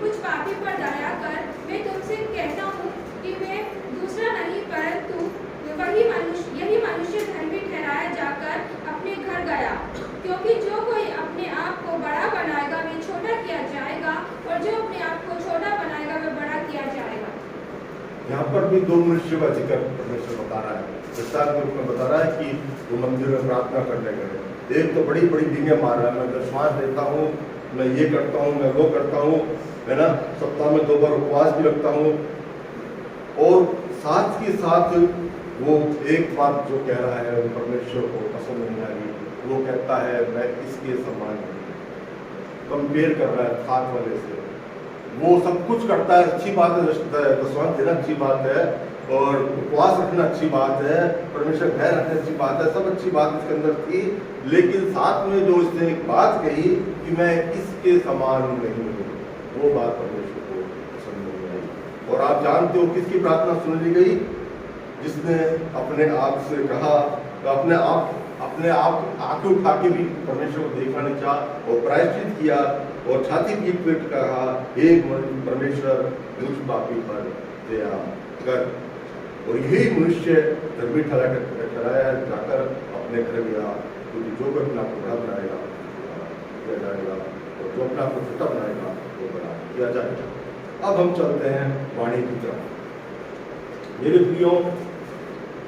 मुझ पापी पर दया कर। मैं तुमसे कहता हूँ कि मैं दूसरा नहीं परंतु यही मनुष्य धर्मी ठहराया जाकर अपने घर गया, क्योंकि जो कोई अपने आप को बड़ा बनाएगा वह छोटा किया जाएगा, और जो अपने आप को छोटा बनाएगा वह बड़ा किया जाएगा। यहाँ पर भी दो मनुष्य का जिक्र परमेश्वर बता रहा है, दृष्टांत के रूप में बता रहा है कि वो मंदिर में प्रार्थना करने गए। एक तो बड़ी बड़ी डींगे मार रहा है, मैं दशमांश देता हूँ, मैं ये करता हूँ, मैं वो करता हूँ, है ना, सप्ताह में 2 बार उपवास भी रखता हूँ, और साथ ही साथ वो एक बात जो कह रहा है परमेश्वर को पसंद नहीं आ रही, वो कहता है मैं इसके समान नहीं। कंपेयर कर रहा है खाद वाले से। वो सब कुछ करता है, अच्छी बात है, दशमांश देना अच्छी बात है, और उपवास रखना अच्छी बात है, परमेश्वर भय रखना अच्छी बात है, सब अच्छी बात इसके अंदर थी, लेकिन साथ में जो इसने एक बात कही कि मैं इसके समान नहीं हूँ, वो बात परमेश्वर को पसंद नहीं आई। और आप जानते हो किसकी प्रार्थना सुनी गई? जिसने अपने आप से कहा, तो अपने आप आंखें उठा के भी परमेश्वर को देखा नहीं चाहा और प्रायश्चित किया और छाती पीट पीट कहा, हे परमेश्वर मुझ पापी पर दया कर। और यही मनुष्य धर्मी ठहराया जाकर अपने घर गया, क्योंकि जो भी अपना बड़ा बनाएगा किया जाएगा, और जो अपना छोटा बनाएगा वो बड़ा किया जाएगा। अब हम चलते हैं वाणी की तरफ। मेरे प्रियो,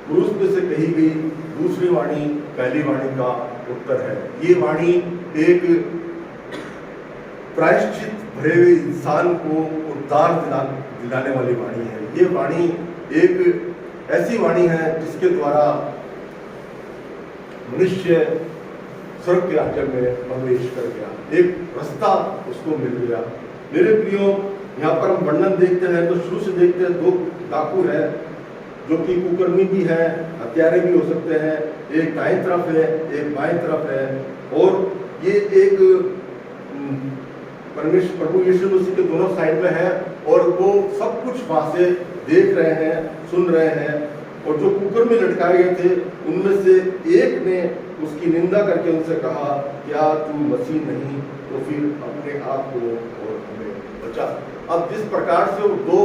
क्रूस पे से कही गई दूसरी वाणी पहली वाणी का उत्तर है। ये वाणी एक प्रायश्चित भरे हुए इंसान को उद्धार दिलाने वाली वाणी है। ये वाणी एक ऐसी वाणी है जिसके द्वारा मनुष्य स्वर्ग के राज्य में प्रवेश कर गया, एक रास्ता उसको मिल गया। मेरे प्रियो, यहाँ पर हम वर्णन देखते हैं तो शुरू से देखते हैं 2 डाकू है जो कि कुकर्मी भी है, हत्यारे भी हो सकते हैं, एक दाएं तरफ है एक बाएं तरफ है, और ये एक परमेश्वर प्रभु यीशु मसीह के दोनों साइड में है, और वो सब कुछ वहां से देख रहे हैं, सुन रहे हैं। और जो कुकर्मी लटकाए गए थे उनमें से एक ने उसकी निंदा करके उनसे कहा, क्या तू मसीह नहीं तो फिर अपने आप को और हमें बचा। अब जिस प्रकार से वो 2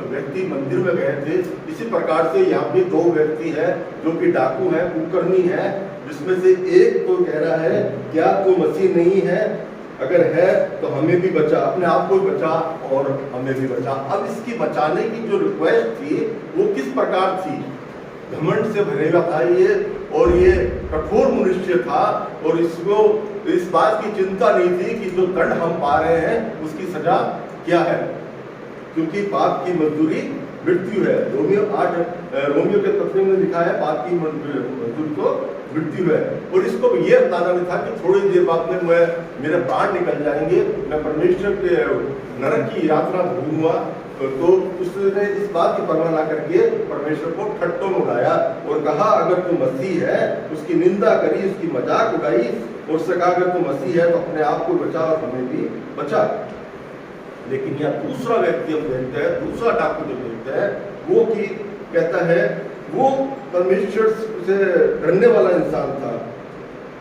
व्यक्ति मंदिर में गए थे, इसी प्रकार से यहाँ भी 2 व्यक्ति हैं जो कि डाकू हैं, कुकर्मी हैं, जिसमें से एक तो कह रहा है क्या तू मसीह नहीं है, अगर है तो हमें भी बचा, अपने आप को भी बचा और हमें भी बचा। अब इसकी बचाने की जो रिक्वेस्ट थी वो किस प्रकार थी? घमंड से भरे हुआ था ये, और ये कठोर मनुष्य था, और इसको इस बात की चिंता नहीं थी कि जो दंड हम पा रहे हैं उसकी सजा क्या है, क्योंकि पाप की मजदूरी मृत्यु है। रोमियो के पत्री में लिखा है पाप की मजदूरी तो मृत्यु है। और इसको ये अंदाजा नहीं था कि थोड़ी देर बाद में मेरे प्राण निकल जाएंगे, मैं परमेश्वर के नरक की यात्रा भूलूंगा। तो उसने इस बात की परवाह ना करके परमेश्वर को ठट्टों में उड़ाया और कहा अगर तू मसीह है, उसकी निंदा करी, उसकी मजाक उड़ाई, और उससे कहा अगर तू मसीह है तो अपने आप को बचा और हमें भी बचा। लेकिन यह दूसरा व्यक्ति हम देखते हैं, दूसरा डाकू जो देखते हैं, वो कि कहता है वो परमेश्वर से डरने वाला इंसान था,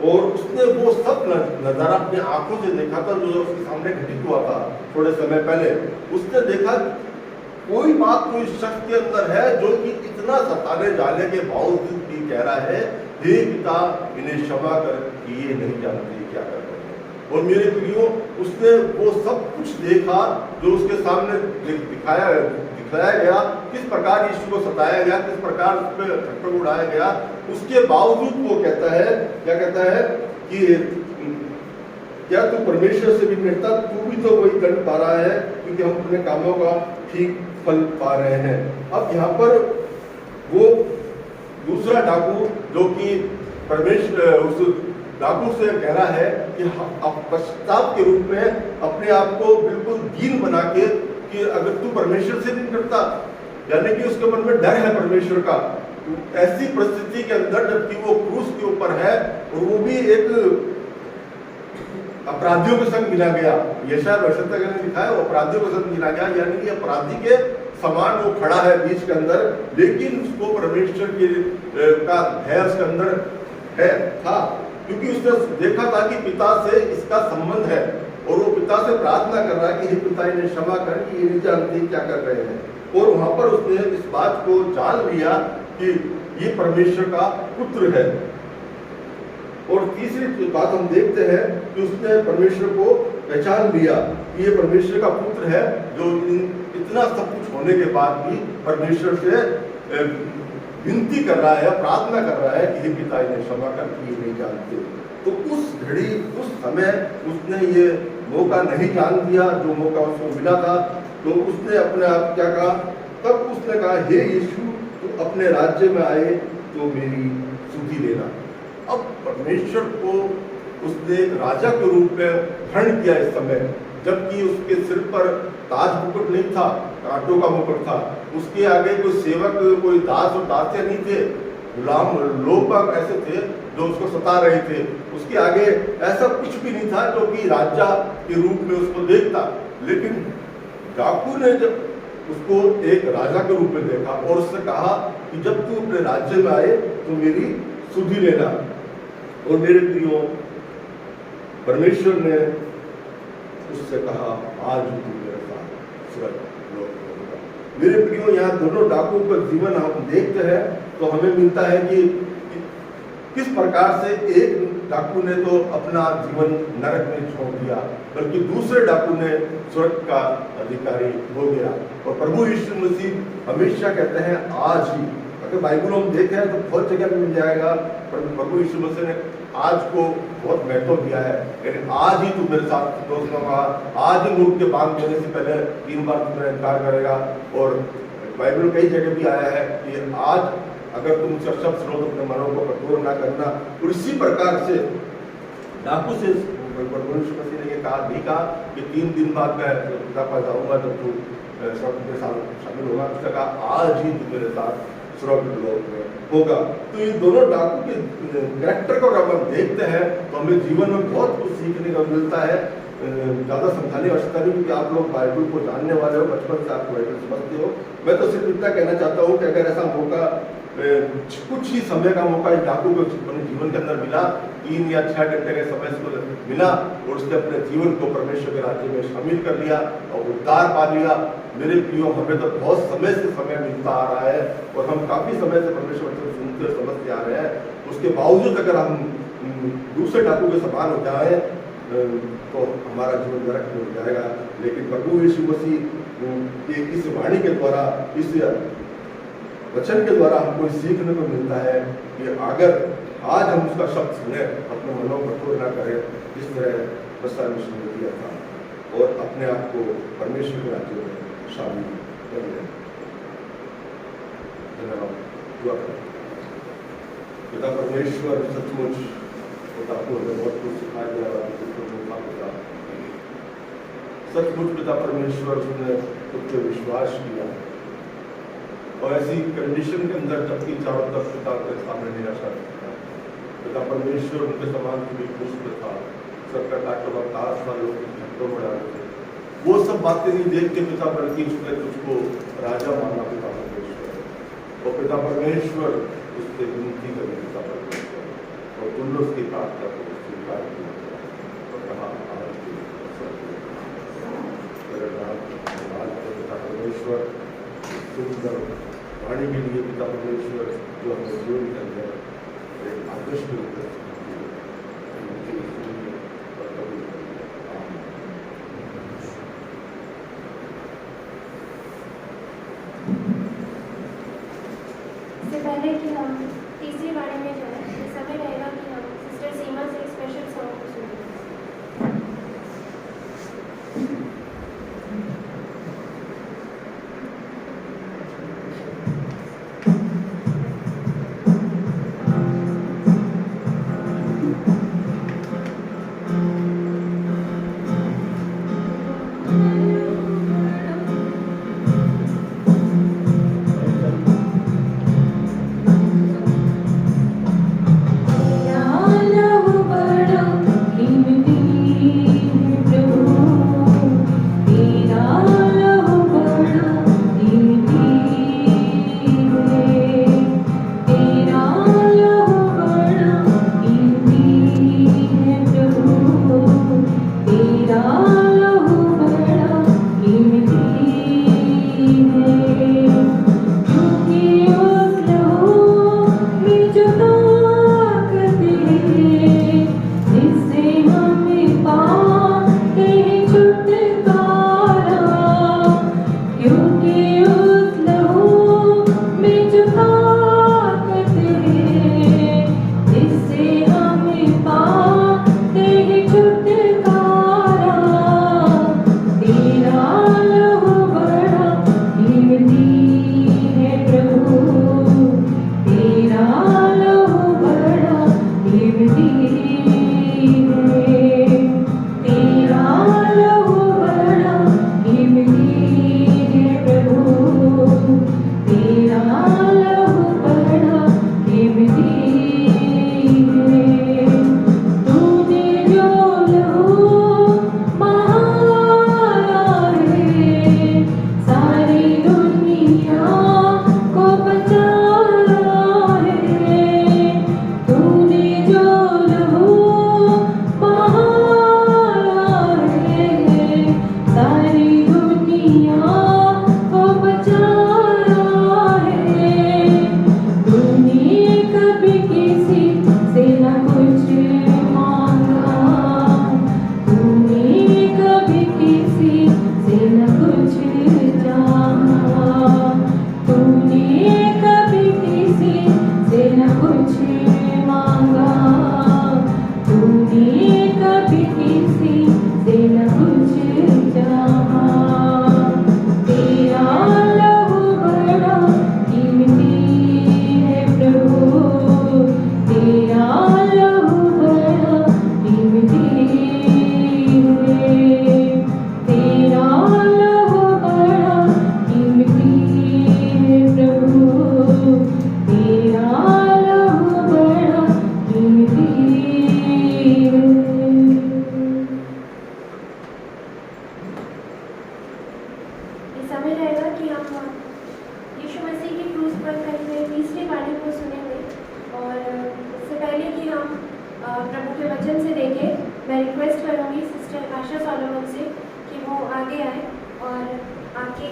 और उसने वो सब नजारा अपनी आंखों से देखा था जो उसके सामने घटित हुआ था थोड़े समय पहले। उसने देखा कोई बात तो इस शख्स के अंदर है जो कि इतना सताने जाने के बावजूद भी कह रहा है, हे पिता इन्हें क्षमा कर कि ये नहीं जानते क्या कर रहे हैं। और मेरे प्रियो, उसने वो सब कुछ देखा जो उसके सामने दिखाया गया, किस प्रकार यीशु को सताया गया, किस प्रकार उस पर ठट्ठा उड़ाया गया। उसके बावजूद वो कहता है, क्या कहता है कि क्या तू परमेश्वर से भी डरता? तू भी तो वही दंड पा रहा है क्योंकि हम अपने कामों का ठीक फल पा रहे हैं। अब यहाँ पर वो दूसरा डाकू जो कि परमेश्वर उस डाकू से कह रहा है कि पश्चाताप के रूप में अपने आप को बिल्कुल दीन बना के कि अगर तू परमेश्वर से नहीं डरता, यानी कि उसके मन में डर है परमेश्वर का, ऐसी परिस्थिति के अंदर जबकि वो क्रूस के ऊपर है और वो भी एक अपराधियों के संग मिला गया। यशायाह भविष्यवक्ता ने लिखा है वो अपराधियों के संग मिला गया, यानी कि अपराधी के समान वो खड़ा है बीच के अंदर, लेकिन उसको परमेश्वर का भय उसके अंदर था, क्योंकि उसने देखा था कि पिता से इसका संबंध है और वो पिता से परमेश्वर प्रार्थना कर रहा है कि हे पिता इन्हें क्षमा कर कि ये नहीं जानते क्या कर रहे हैं। और वहां पर उसने इस बात को जान लिया कि ये परमेश्वर का पुत्र है। और तीसरी बात हम देखते हैं कि उसने परमेश्वर को पहचान लिया कि ये परमेश्वर का पुत्र है, जो इतना सब कुछ होने के बाद भी परमेश्वर से विनती कर रहा है, प्रार्थना कर रहा है कि हे पिता इन्हें क्षमा कर कि ये नहीं जानते। तो उस घड़ी, उस समय उसने ये मौका नहीं जान दिया जो मौका उसको मिला था। तो उसने अपने आप क्या कहा, तब उसने कहा हे यीशु तू अपने राज्य में आए तो मेरी सुधि लेना। अब परमेश्वर को उसने एक राजा के रूप में ग्रहण किया इस समय, जबकि उसके सिर पर ताज मुकुट नहीं था, कांटों का मुकुट था। उसके आगे कोई सेवक, कोई दास और दासियां नहीं थे, गुलाम लोग ऐसे थे जो उसको सता रहे थे। उसके आगे ऐसा कुछ भी नहीं था जो कि राजा के रूप में उसको देखता। लेकिन डाकू ने जब उसको एक राजा के रूप में देखा और उससे कहा कि जब तू अपने राज्य में आए तो मेरी सुधि लेना। और मेरे प्रियो, परमेश्वर ने उससे कहा आज तू मेरे साथ स्वर्ग लोक में होगा। मेरे प्रियो, यहाँ दोनों डाकुओं का जीवन हम देखते हैं तो हमें मिलता है कि किस प्रकार से एक डाकू ने तो अपना जीवन नरक में छोड़ दिया, बल्कि दूसरे डाकू ने स्वर्ग का अधिकारी हो गया। और प्रभु यीशु मसीह हमेशा कहते हैं आज ही। अगर बाइबल हम देखें तो बहुत जगह में मिल जाएगा, पर प्रभु यीशु मसीह ने आज को बहुत महत्व दिया है। लेकिन आज ही तू मेरे साथ दोस्तों का, आज ही मुर्ग के बांध देने से पहले 3 बार तुम्हें इनकार करेगा। और बाइबल कई जगह भी आया है कि आज अगर तुम मुझसे शब्द सुनो तो अपने मनों को कठोर ना करना। और इसी प्रकार से डाकू से प्रभु यीशु मसीह ने ये कहा, नहीं कहा कि 3 दिन बाद मैं पिता पास जाऊंगा जब तू स्वर्ग के साथ शामिल होगा। उसने कहा आज ही तू मेरे साथ स्वर्ग लोक में होगा। तो ये दोनों डाकू के कैरेक्टर को अगर हम देखते हैं तो हमें जीवन में बहुत कुछ सीखने को मिलता है। ज़्यादा समझाने आवश्यकता नहीं, क्योंकि आप लोग बाइबल को जानने वाले हो, बचपन से आप बाइबल समझते हो। मैं तो सिर्फ इतना कहना चाहता हूँ कि अगर ऐसा मौका, कुछ ही समय का मौका इस डाकू को अपने जीवन के अंदर मिला, 3 या 6 घंटे के समय से मिला, और उसने अपने जीवन को परमेश्वर के राज्य में शामिल कर लिया और उद्धार पा लिया। मेरे प्रियो, हमें तो बहुत समय से समय मिलता आ रहा है और हम काफ़ी समय से परमेश्वर से सुनते समझते आ रहे हैं। उसके बावजूद अगर हम दूसरे डाकू के समान हो जाए तो हमारा जीवन नरक में हो जाएगा। लेकिन प्रभु यीशु मसीह इस वाणी के द्वारा, इस वचन के द्वारा हमको सीखने को मिलता है कि अगर आज हम उसका शब्द सुने, अपने मनों को कठोर ना करें, जिस तरह बसा यीशु ने किया था, और अपने आप को परमेश्वर के राज्य में शामिल कर लें। धन्यवाद। दुआ करें। पिता परमेश्वर, सचमुच डाकू हमें बहुत कुछ सिखा दिया, सचमुच पिता परमेश्वर उसने खुद पे विश्वास किया और ऐसी कंडीशन के अंदर जबकि चारों तरफ पिता के सामने निराशा था, पिता परमेश्वर उनके समान भी खुश था। सबका काटो का ताश था, लोग झटकों में डाले थे। वो सब बातें नहीं देख के पिता बल्कि उसने तुझको राजा माना पिता परमेश्वर, और पिता परमेश्वर उससे विनती करी पिता परमेश्वर, और तुमने उसकी प्रार्थना को स्वीकार किया और कहा पिता परमेश्वर सुंदर वाणी के लिए पिता परमेश्वर जो हमें जीवन के अंदर एक आदर्श के रूप में इससे पहले कि हम तीसरी वाणी में जाए, ये समय रहेगा कि हम सिस्टर सीमा से एक स्पेशल सॉन्ग सुनेंगे। लव बड़ा कीमती है प्रभु समय रहेगा कि हम यीशु मसीह की क्रूस पर कही गई तीसरी वाणी को सुनेंगे। और इससे पहले कि हम प्रभु के वचन से देखें, मैं रिक्वेस्ट करूँगी सिस्टर आशा सोलोमन से कि वो आगे आए और आके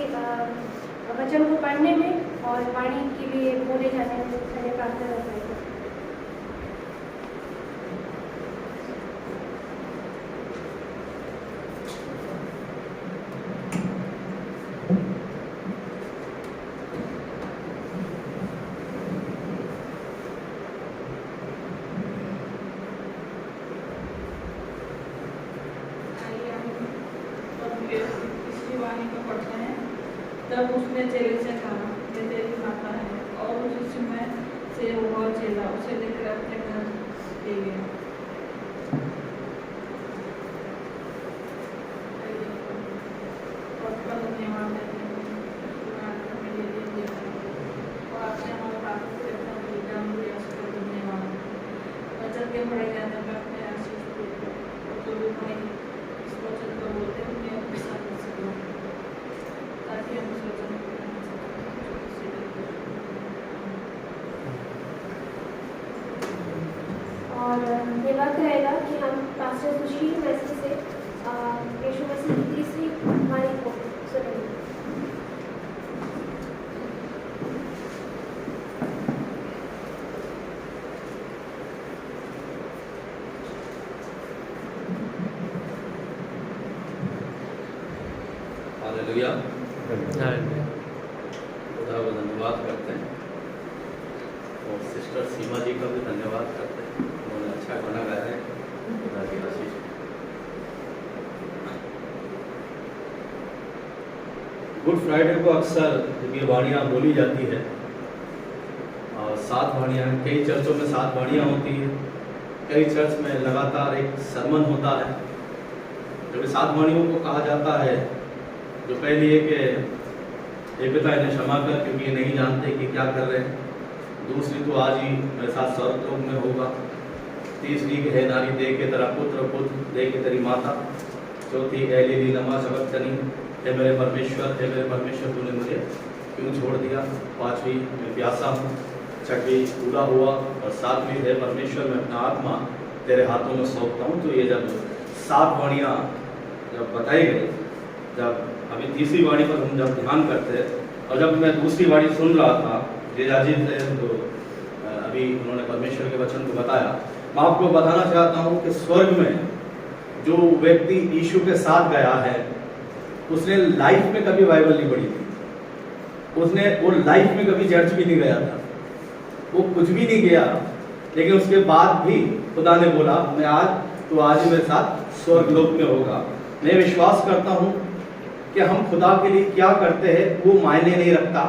वचन को पढ़ने में और वाणी के लिए बोले जाने में मैंने प्रार्थना करवाई। तीसरी वाणी को पढ़ते हैं। तब उसने चेले से कहा, ये तेरी माता है, और उस समय से वह चेला उसे लेकर अपने घर ले गया। धन्यवाद और आपने हमारा प्रार्थना धन्यवाद। वचन के पढ़े जाने में अपने आशीष देते और जो भी भाई इस वचन को बोलते हैं उन्हें अपने साथ में सको, ताकि हम उस वचन को और ये वक्त रहेगा कि हम पास्टर सुशील मैसेज से यीशु मसीह की तीसरी वाणी को सुनेंगे। हालेलुया। खुदा को धन्यवाद करते हैं और सिस्टर सीमा जी का भी धन्यवाद करते हैं, उन्होंने अच्छा गाना गाया है। खुदा की आशीष। गुड फ्राइडे को अक्सर ये वाणियाँ बोली जाती है और 7 वाणियाँ, कई चर्चों में 7 वाणियाँ होती है, कई चर्च में लगातार एक सरमन होता है। जब 7 वाणियों को कहा जाता है, जो पहली है कि हे पिता इन्हें क्षमा कर क्योंकि ये नहीं जानते कि क्या कर रहे हैं। दूसरी तो आज ही मेरे साथ स्वर्गलोक में होगा। तीसरी कि हे नारी दे के तेरा पुत्र, पुत्र दे के तेरी माता। चौथी एली नमा सबक्तनी, हे मेरे परमेश्वर तूने मुझे क्यों छोड़ दिया। पाँचवीं मैं प्यासा हूँ। छठवीं पूरा हुआ। और 7वीं है परमेश्वर मैं अपना आत्मा तेरे हाथों में सौंपता हूँ। तो ये जब 7 वाणियाँ जब बताई गई, जब अभी तीसरी वाणी पर हम जब ध्यान करते हैं और जब मैं दूसरी वाणी सुन रहा था जीजाजी से, तो अभी उन्होंने परमेश्वर के वचन को बताया। मैं आपको बताना चाहता हूँ कि स्वर्ग में जो व्यक्ति यीशु के साथ गया है, उसने लाइफ में कभी बाइबल नहीं पढ़ी थी। वो लाइफ में कभी चर्च भी नहीं गया था, वो कुछ भी नहीं गया। लेकिन उसके बाद भी खुदा ने बोला मैं आज ही मेरे साथ स्वर्ग लोक में होगा। मैं विश्वास करता हूँ कि हम खुदा के लिए क्या करते हैं वो मायने नहीं रखता,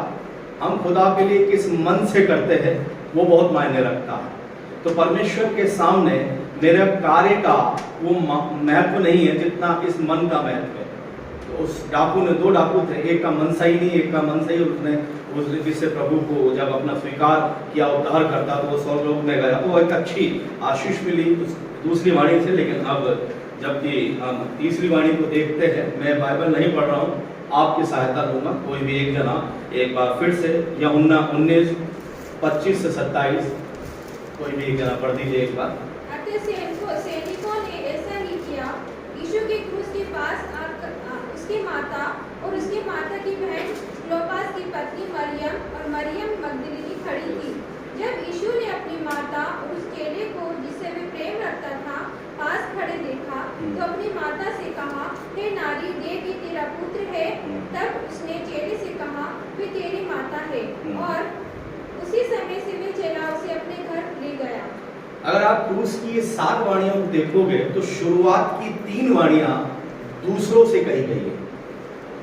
हम खुदा के लिए किस मन से करते हैं वो बहुत मायने रखता है। तो परमेश्वर के सामने मेरे कार्य का वो महत्व नहीं है जितना इस मन का महत्व है। तो उस डाकू ने 2 डाकू थे, एक का मन सही नहीं, एक का मन सही। उसने जिससे प्रभु को जब अपना स्वीकार किया, उद्धार करता, तो वो स्वर्गलोक में गया, तो एक अच्छी आशीष मिली दूसरी वाणी से। लेकिन अब जबकि हम तीसरी वाणी को देखते हैं, मैं बाइबल नहीं पढ़ रहा हूँ, आपकी सहायता लूँगा। कोई भी एक जना एक बार फिर से यूहन्ना 19, 25 से 27 कोई भी एक जना पढ़ दीजिए एक बार। सैनिकों ने ऐसा ही किया। यीशु के क्रूस के पास उसकी माता और उसकी माता की बहन क्लोपास की पत्नी मरियम और मरियम मगदलीनी खड़ी थी। जब यीशु ने अपनी माता और उस चेले को जिससे वे प्रेम रखता था पास खड़े देखा, तो अपनी माता से कहा, हे नारी देख ये तेरा पुत्र है। तब उसने चेले से कहा, वे तेरी माता है। और उसी समय से वे चेला उसे अपने घर ले गया। अगर आप क्रूस की ये 7 वाणियों को देखोगे तो शुरुआत की 3 वाणियां दूसरों से कही गई है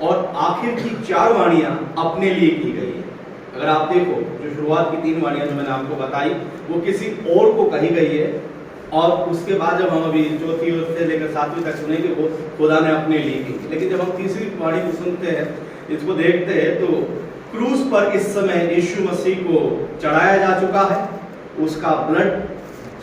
और आखिर की 4 वाणियां अपने लिए की गई है। अगर आप देखो जो शुरुआत की 3 वाणियां जो मैंने आपको बताई वो किसी और को कही गई है, और उसके बाद जब हम अभी चौथी से लेकर 7वीं तक सुनेंगे वो खुदा ने अपने लिए की। लेकिन जब हम तीसरी वाणी को सुनते हैं, इसको देखते हैं, तो क्रूस पर इस समय यीशु मसीह को चढ़ाया जा चुका है, उसका ब्लड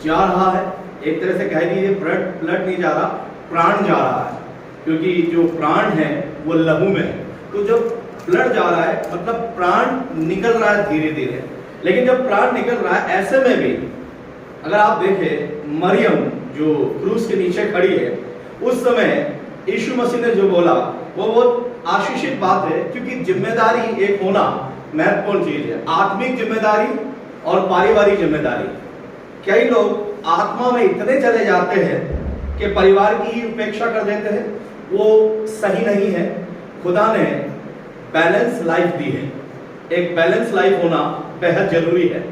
जा रहा है। एक तरह से कह दीजिए ब्लड नहीं जा रहा, प्राण जा रहा है, क्योंकि जो प्राण है वो लहू में है। तो जब ब्लड जा रहा है, मतलब प्राण निकल रहा है धीरे धीरे। लेकिन जब प्राण निकल रहा है, ऐसे में भी अगर आप देखें मरियम जो क्रूस के नीचे खड़ी है, उस समय यीशु मसीह ने जो बोला वो बहुत आशीषित बात है, क्योंकि जिम्मेदारी एक होना महत्वपूर्ण चीज है। आत्मिक जिम्मेदारी और पारिवारिक जिम्मेदारी। कई लोग आत्मा में इतने चले जाते हैं कि परिवार की ही उपेक्षा कर देते हैं, वो सही नहीं है। खुदा ने बैलेंस लाइफ दी है, एक बैलेंस लाइफ होना बेहद जरूरी है।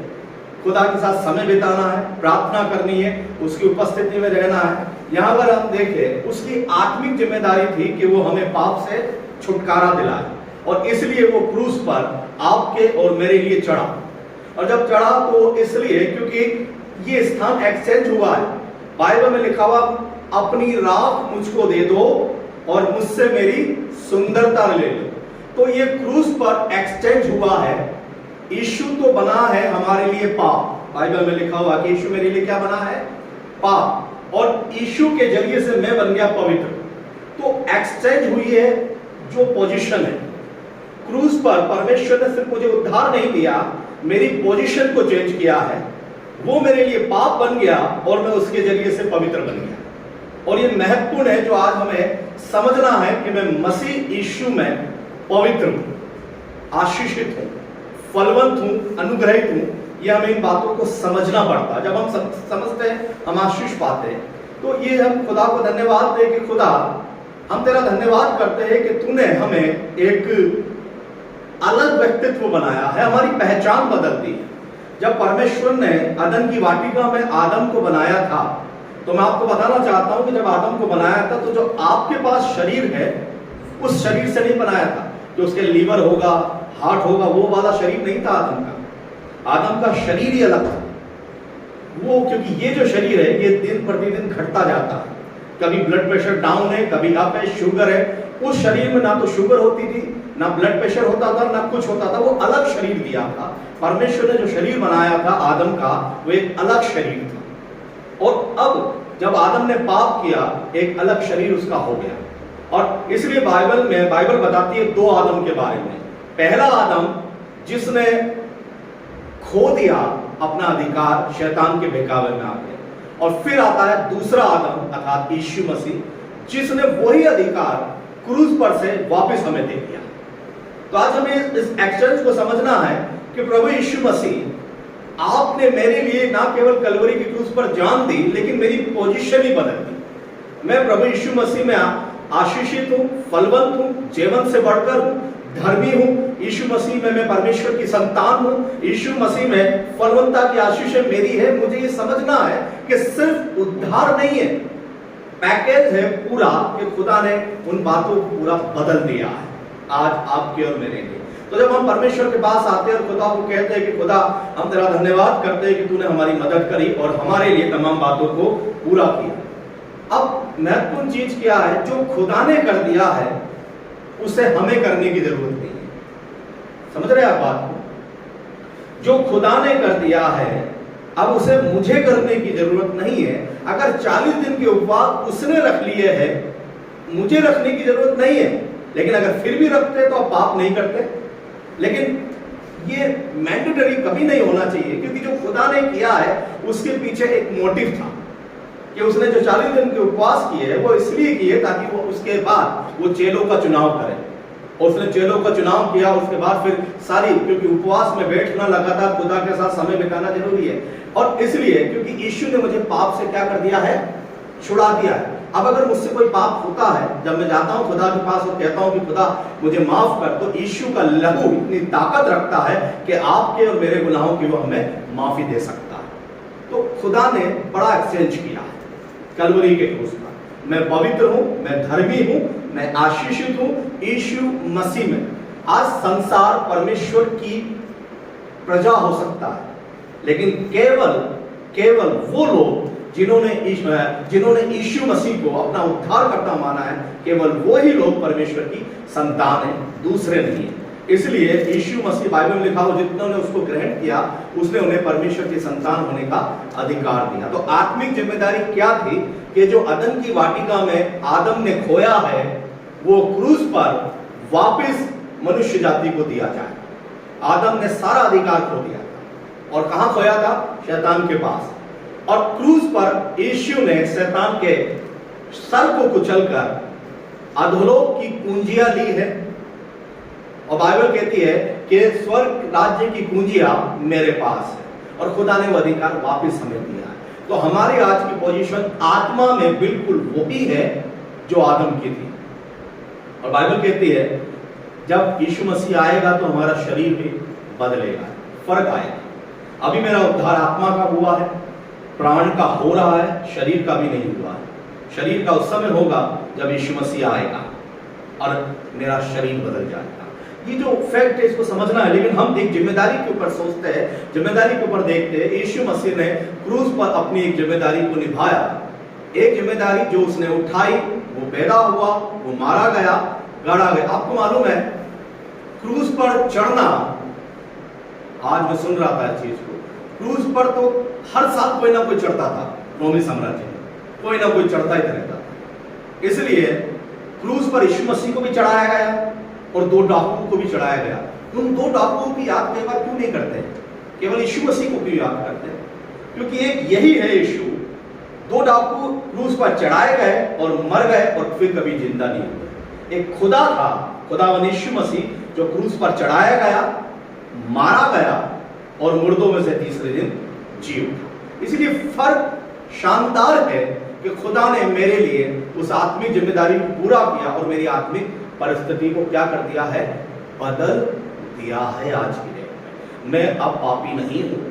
खुदा के साथ समय बिताना है, प्रार्थना करनी है, उसकी उपस्थिति में रहना है। यहाँ पर हम देखें उसकी आत्मिक जिम्मेदारी थी कि वो हमें पाप से छुटकारा दिलाए, और इसलिए वो क्रूस पर आपके और मेरे लिए चढ़ा। और जब चढ़ा तो इसलिए क्योंकि ये स्थान एक्सचेंज हुआ है। बाइबल में लिखा हुआ अपनी राख मुझको दे दो और मुझसे मेरी सुंदरता ले लो। तो ये क्रूस पर एक्सचेंज हुआ है। यीशु तो बना है हमारे लिए पाप। बाइबल में लिखा हुआ कि यीशु मेरे लिए क्या बना है? पाप। और यीशु के जरिए से मैं बन गया पवित्र। तो एक्सचेंज हुई है जो पोजीशन है। क्रूस पर परमेश्वर ने सिर्फ मुझे उद्धार नहीं दिया, मेरी पोजीशन को चेंज किया है। वो मेरे लिए पाप बन गया और मैं उसके जरिए से पवित्र बन गया। और ये महत्वपूर्ण है जो आज हमें समझना है कि मैं मसीह यीशु में पवित्र हूं, आशीषित हूं, फलवंत हूं, अनुग्रहित हूं। ये हमें इन बातों को समझना पड़ता है। जब हम समझते हैं हम आशीष पाते हैं। तो ये हम खुदा को धन्यवाद दे कि खुदा हम तेरा धन्यवाद करते हैं कि तूने हमें एक अलग व्यक्तित्व बनाया है, हमारी पहचान बदल दी। जब परमेश्वर ने अदन की वाटिका में आदम को बनाया था, तो मैं आपको बताना चाहता हूं कि जब आदम को बनाया था तो जो आपके पास शरीर है उस शरीर से नहीं बनाया था। जो उसके लीवर होगा, हार्ट होगा, वो वाला शरीर नहीं था आदम का। आदम का शरीर ही अलग था। वो क्योंकि ये जो शरीर है ये दिन प्रतिदिन घटता जाता है। कभी ब्लड प्रेशर डाउन है, कभी अप है, शुगर है। उस शरीर में ना तो शुगर होती थी, ना ब्लड प्रेशर होता था, ना कुछ होता था। वो अलग शरीर दिया था। परमेश्वर ने जो शरीर बनाया था आदम का, वो एक अलग शरीर था। और अब जब आदम ने पाप किया, एक अलग शरीर उसका हो गया। और इसलिए बाइबल बताती है दो आदम के बारे में। पहला आदम जिसने खो दिया अपना अधिकार शैतान के बहकावे में आके, और फिर आता है दूसरा आदम अर्थात यीशु मसीह, जिसने वही अधिकार क्रूस पर से वापस हमें दे दिया। तो आज हमें इस एक्सचेंज को समझना है कि प्रभु यीशु मसीह आपने मेरे लिए ना केवल कलवरी की क्रूस पर जान दी, लेकिन मेरी पोजीशन ही बदल दी। मैं प्रभु यीशु मसीह में आशीषित हूं, फलवंत हूं, जीवन से बढ़कर हूं, धर्मी हूं। यीशु मसीह में मैं परमेश्वर की संतान हूं। यीशु मसीह में फलवंता की आशीषें मेरी है। मुझे ये समझना है कि सिर्फ उद्धार नहीं है, पैकेज है पूरा, कि खुदा ने उन बातों को पूरा बदल दिया है आज आपके और मेरे लिए। तो जब हम परमेश्वर के पास आते हैं और खुदा को कहते हैं कि खुदा हम तेरा धन्यवाद करते हैं कि तूने हमारी मदद करी और हमारे लिए तमाम बातों को पूरा किया। अब महत्वपूर्ण चीज क्या है? जो खुदा ने कर दिया है उसे हमें करने की जरूरत नहीं है। समझ रहे हैं आप बात को? जो खुदा ने कर दिया है अब उसे मुझे करने की जरूरत नहीं है। अगर 40 दिन के उपवास उसने रख लिए हैं, मुझे रखने की जरूरत नहीं है। लेकिन अगर फिर भी रखते तो आप पाप नहीं करते। लेकिन ये मैंडेटरी कभी नहीं होना चाहिए, क्योंकि जो खुदा ने किया है उसके पीछे एक मोटिव था कि उसने जो 40 दिन के उपवास किए वो इसलिए किए ताकि वो उसके बाद वो चेलों का चुनाव करे। और उसने चेलों का चुनाव किया, उसके बाद फिर सारी, क्योंकि उपवास में बैठना लगातार खुदा के साथ समय बिताना जरूरी है। और इसलिए क्योंकि यीशु ने मुझे पाप से क्या कर दिया है? छुड़ा दिया है। अब अगर मुझसे कोई पाप होता है, जब मैं जाता हूं खुदा के पास और कहता हूं कि खुदा मुझे माफ कर, तो यीशु का लहू इतनी ताकत रखता है कि आपके और मेरे गुनाहों की वो हमें माफी दे सकता है। तो खुदा ने बड़ा एक्सचेंज किया है कलवरी के क्रूस पर। मैं पवित्र हूं, मैं धर्मी हूं, मैं आशीषित हूं यीशु मसीह में। आज संसार परमेश्वर की प्रजा हो सकता है, लेकिन केवल वो लोग जिन्होंने यीशु मसीह को अपना उद्धारकर्ता माना है, केवल वो ही लोग परमेश्वर की संतान है, दूसरे नहीं है। इसलिए यीशु मसीह बाइबल में लिखा हो जिन्होंने उसको ग्रहण किया उसने उन्हें परमेश्वर की संतान होने का अधिकार दिया। तो आत्मिक जिम्मेदारी क्या थी कि जो अदन की वाटिका में आदम ने खोया है वो क्रूस पर वापस मनुष्य जाति को दिया जाए। आदम ने सारा अधिकार खो दिया था और कहां खोया था? शैतान के पास। और क्रूस पर यीशु ने शैतान के सर को कुचलकर अधोलोक की कुंजियां ली है और बाइबल कहती है कि स्वर्ग राज्य की कुंजियां मेरे पास है और खुदा ने वो अधिकार वापस हमें दिया है। तो हमारी आज की पोजीशन आत्मा में बिल्कुल वही है जो आदम की थी। और बाइबल कहती है जब यीशु मसीह आएगा तो हमारा शरीर भी बदलेगा, फर्क आएगा। अभी मेरा उद्धार आत्मा का हुआ है, प्राण का हो रहा है, शरीर का भी नहीं हुआ है। शरीर का उस समय होगा जब यीशु मसीह आएगा और मेरा शरीर बदल जाएगा। ये जो फैक्ट है इसको समझना है। लेकिन हम एक जिम्मेदारी के ऊपर सोचते हैं, जिम्मेदारी के ऊपर देखते हैं। यीशु मसीह ने क्रूस पर अपनी एक जिम्मेदारी को निभाया। एक जिम्मेदारी जो उसने उठाई, वो पैदा हुआ, वो मारा गया, गाड़ा गया। आपको मालूम है क्रूस पर चढ़ना, आज मैं सुन रहा था इस चीज को, क्रूस पर तो हर साल कोई ना कोई चढ़ता था। रोमी साम्राज्य में कोई ना कोई चढ़ता ही रहता था। इसलिए क्रूस पर यीशु मसीह को भी चढ़ाया गया और 2 डाकुओं को भी चढ़ाया गया। उन 2 डाकुओं की याद कई बार क्यों नहीं करते? केवल यीशु मसीह को क्यों याद करते हैं? क्योंकि एक यही है यीशु। 2 डाकू क्रूस पर चढ़ाए गए और मर गए और फिर कभी जिंदा नहीं हुए। एक खुदा था, खुदावन यीशु मसीह, जो क्रूस पर चढ़ाया गया, मारा गया और मुर्दों में से तीसरे दिन जी उठा। इसलिए फर्क शानदार है कि खुदा ने मेरे लिए उस आत्मिक जिम्मेदारी को पूरा किया और मेरी आत्मिक परिस्थिति को क्या कर दिया है? बदल दिया है। आज की डेट में मैं अब पापी नहीं हूं,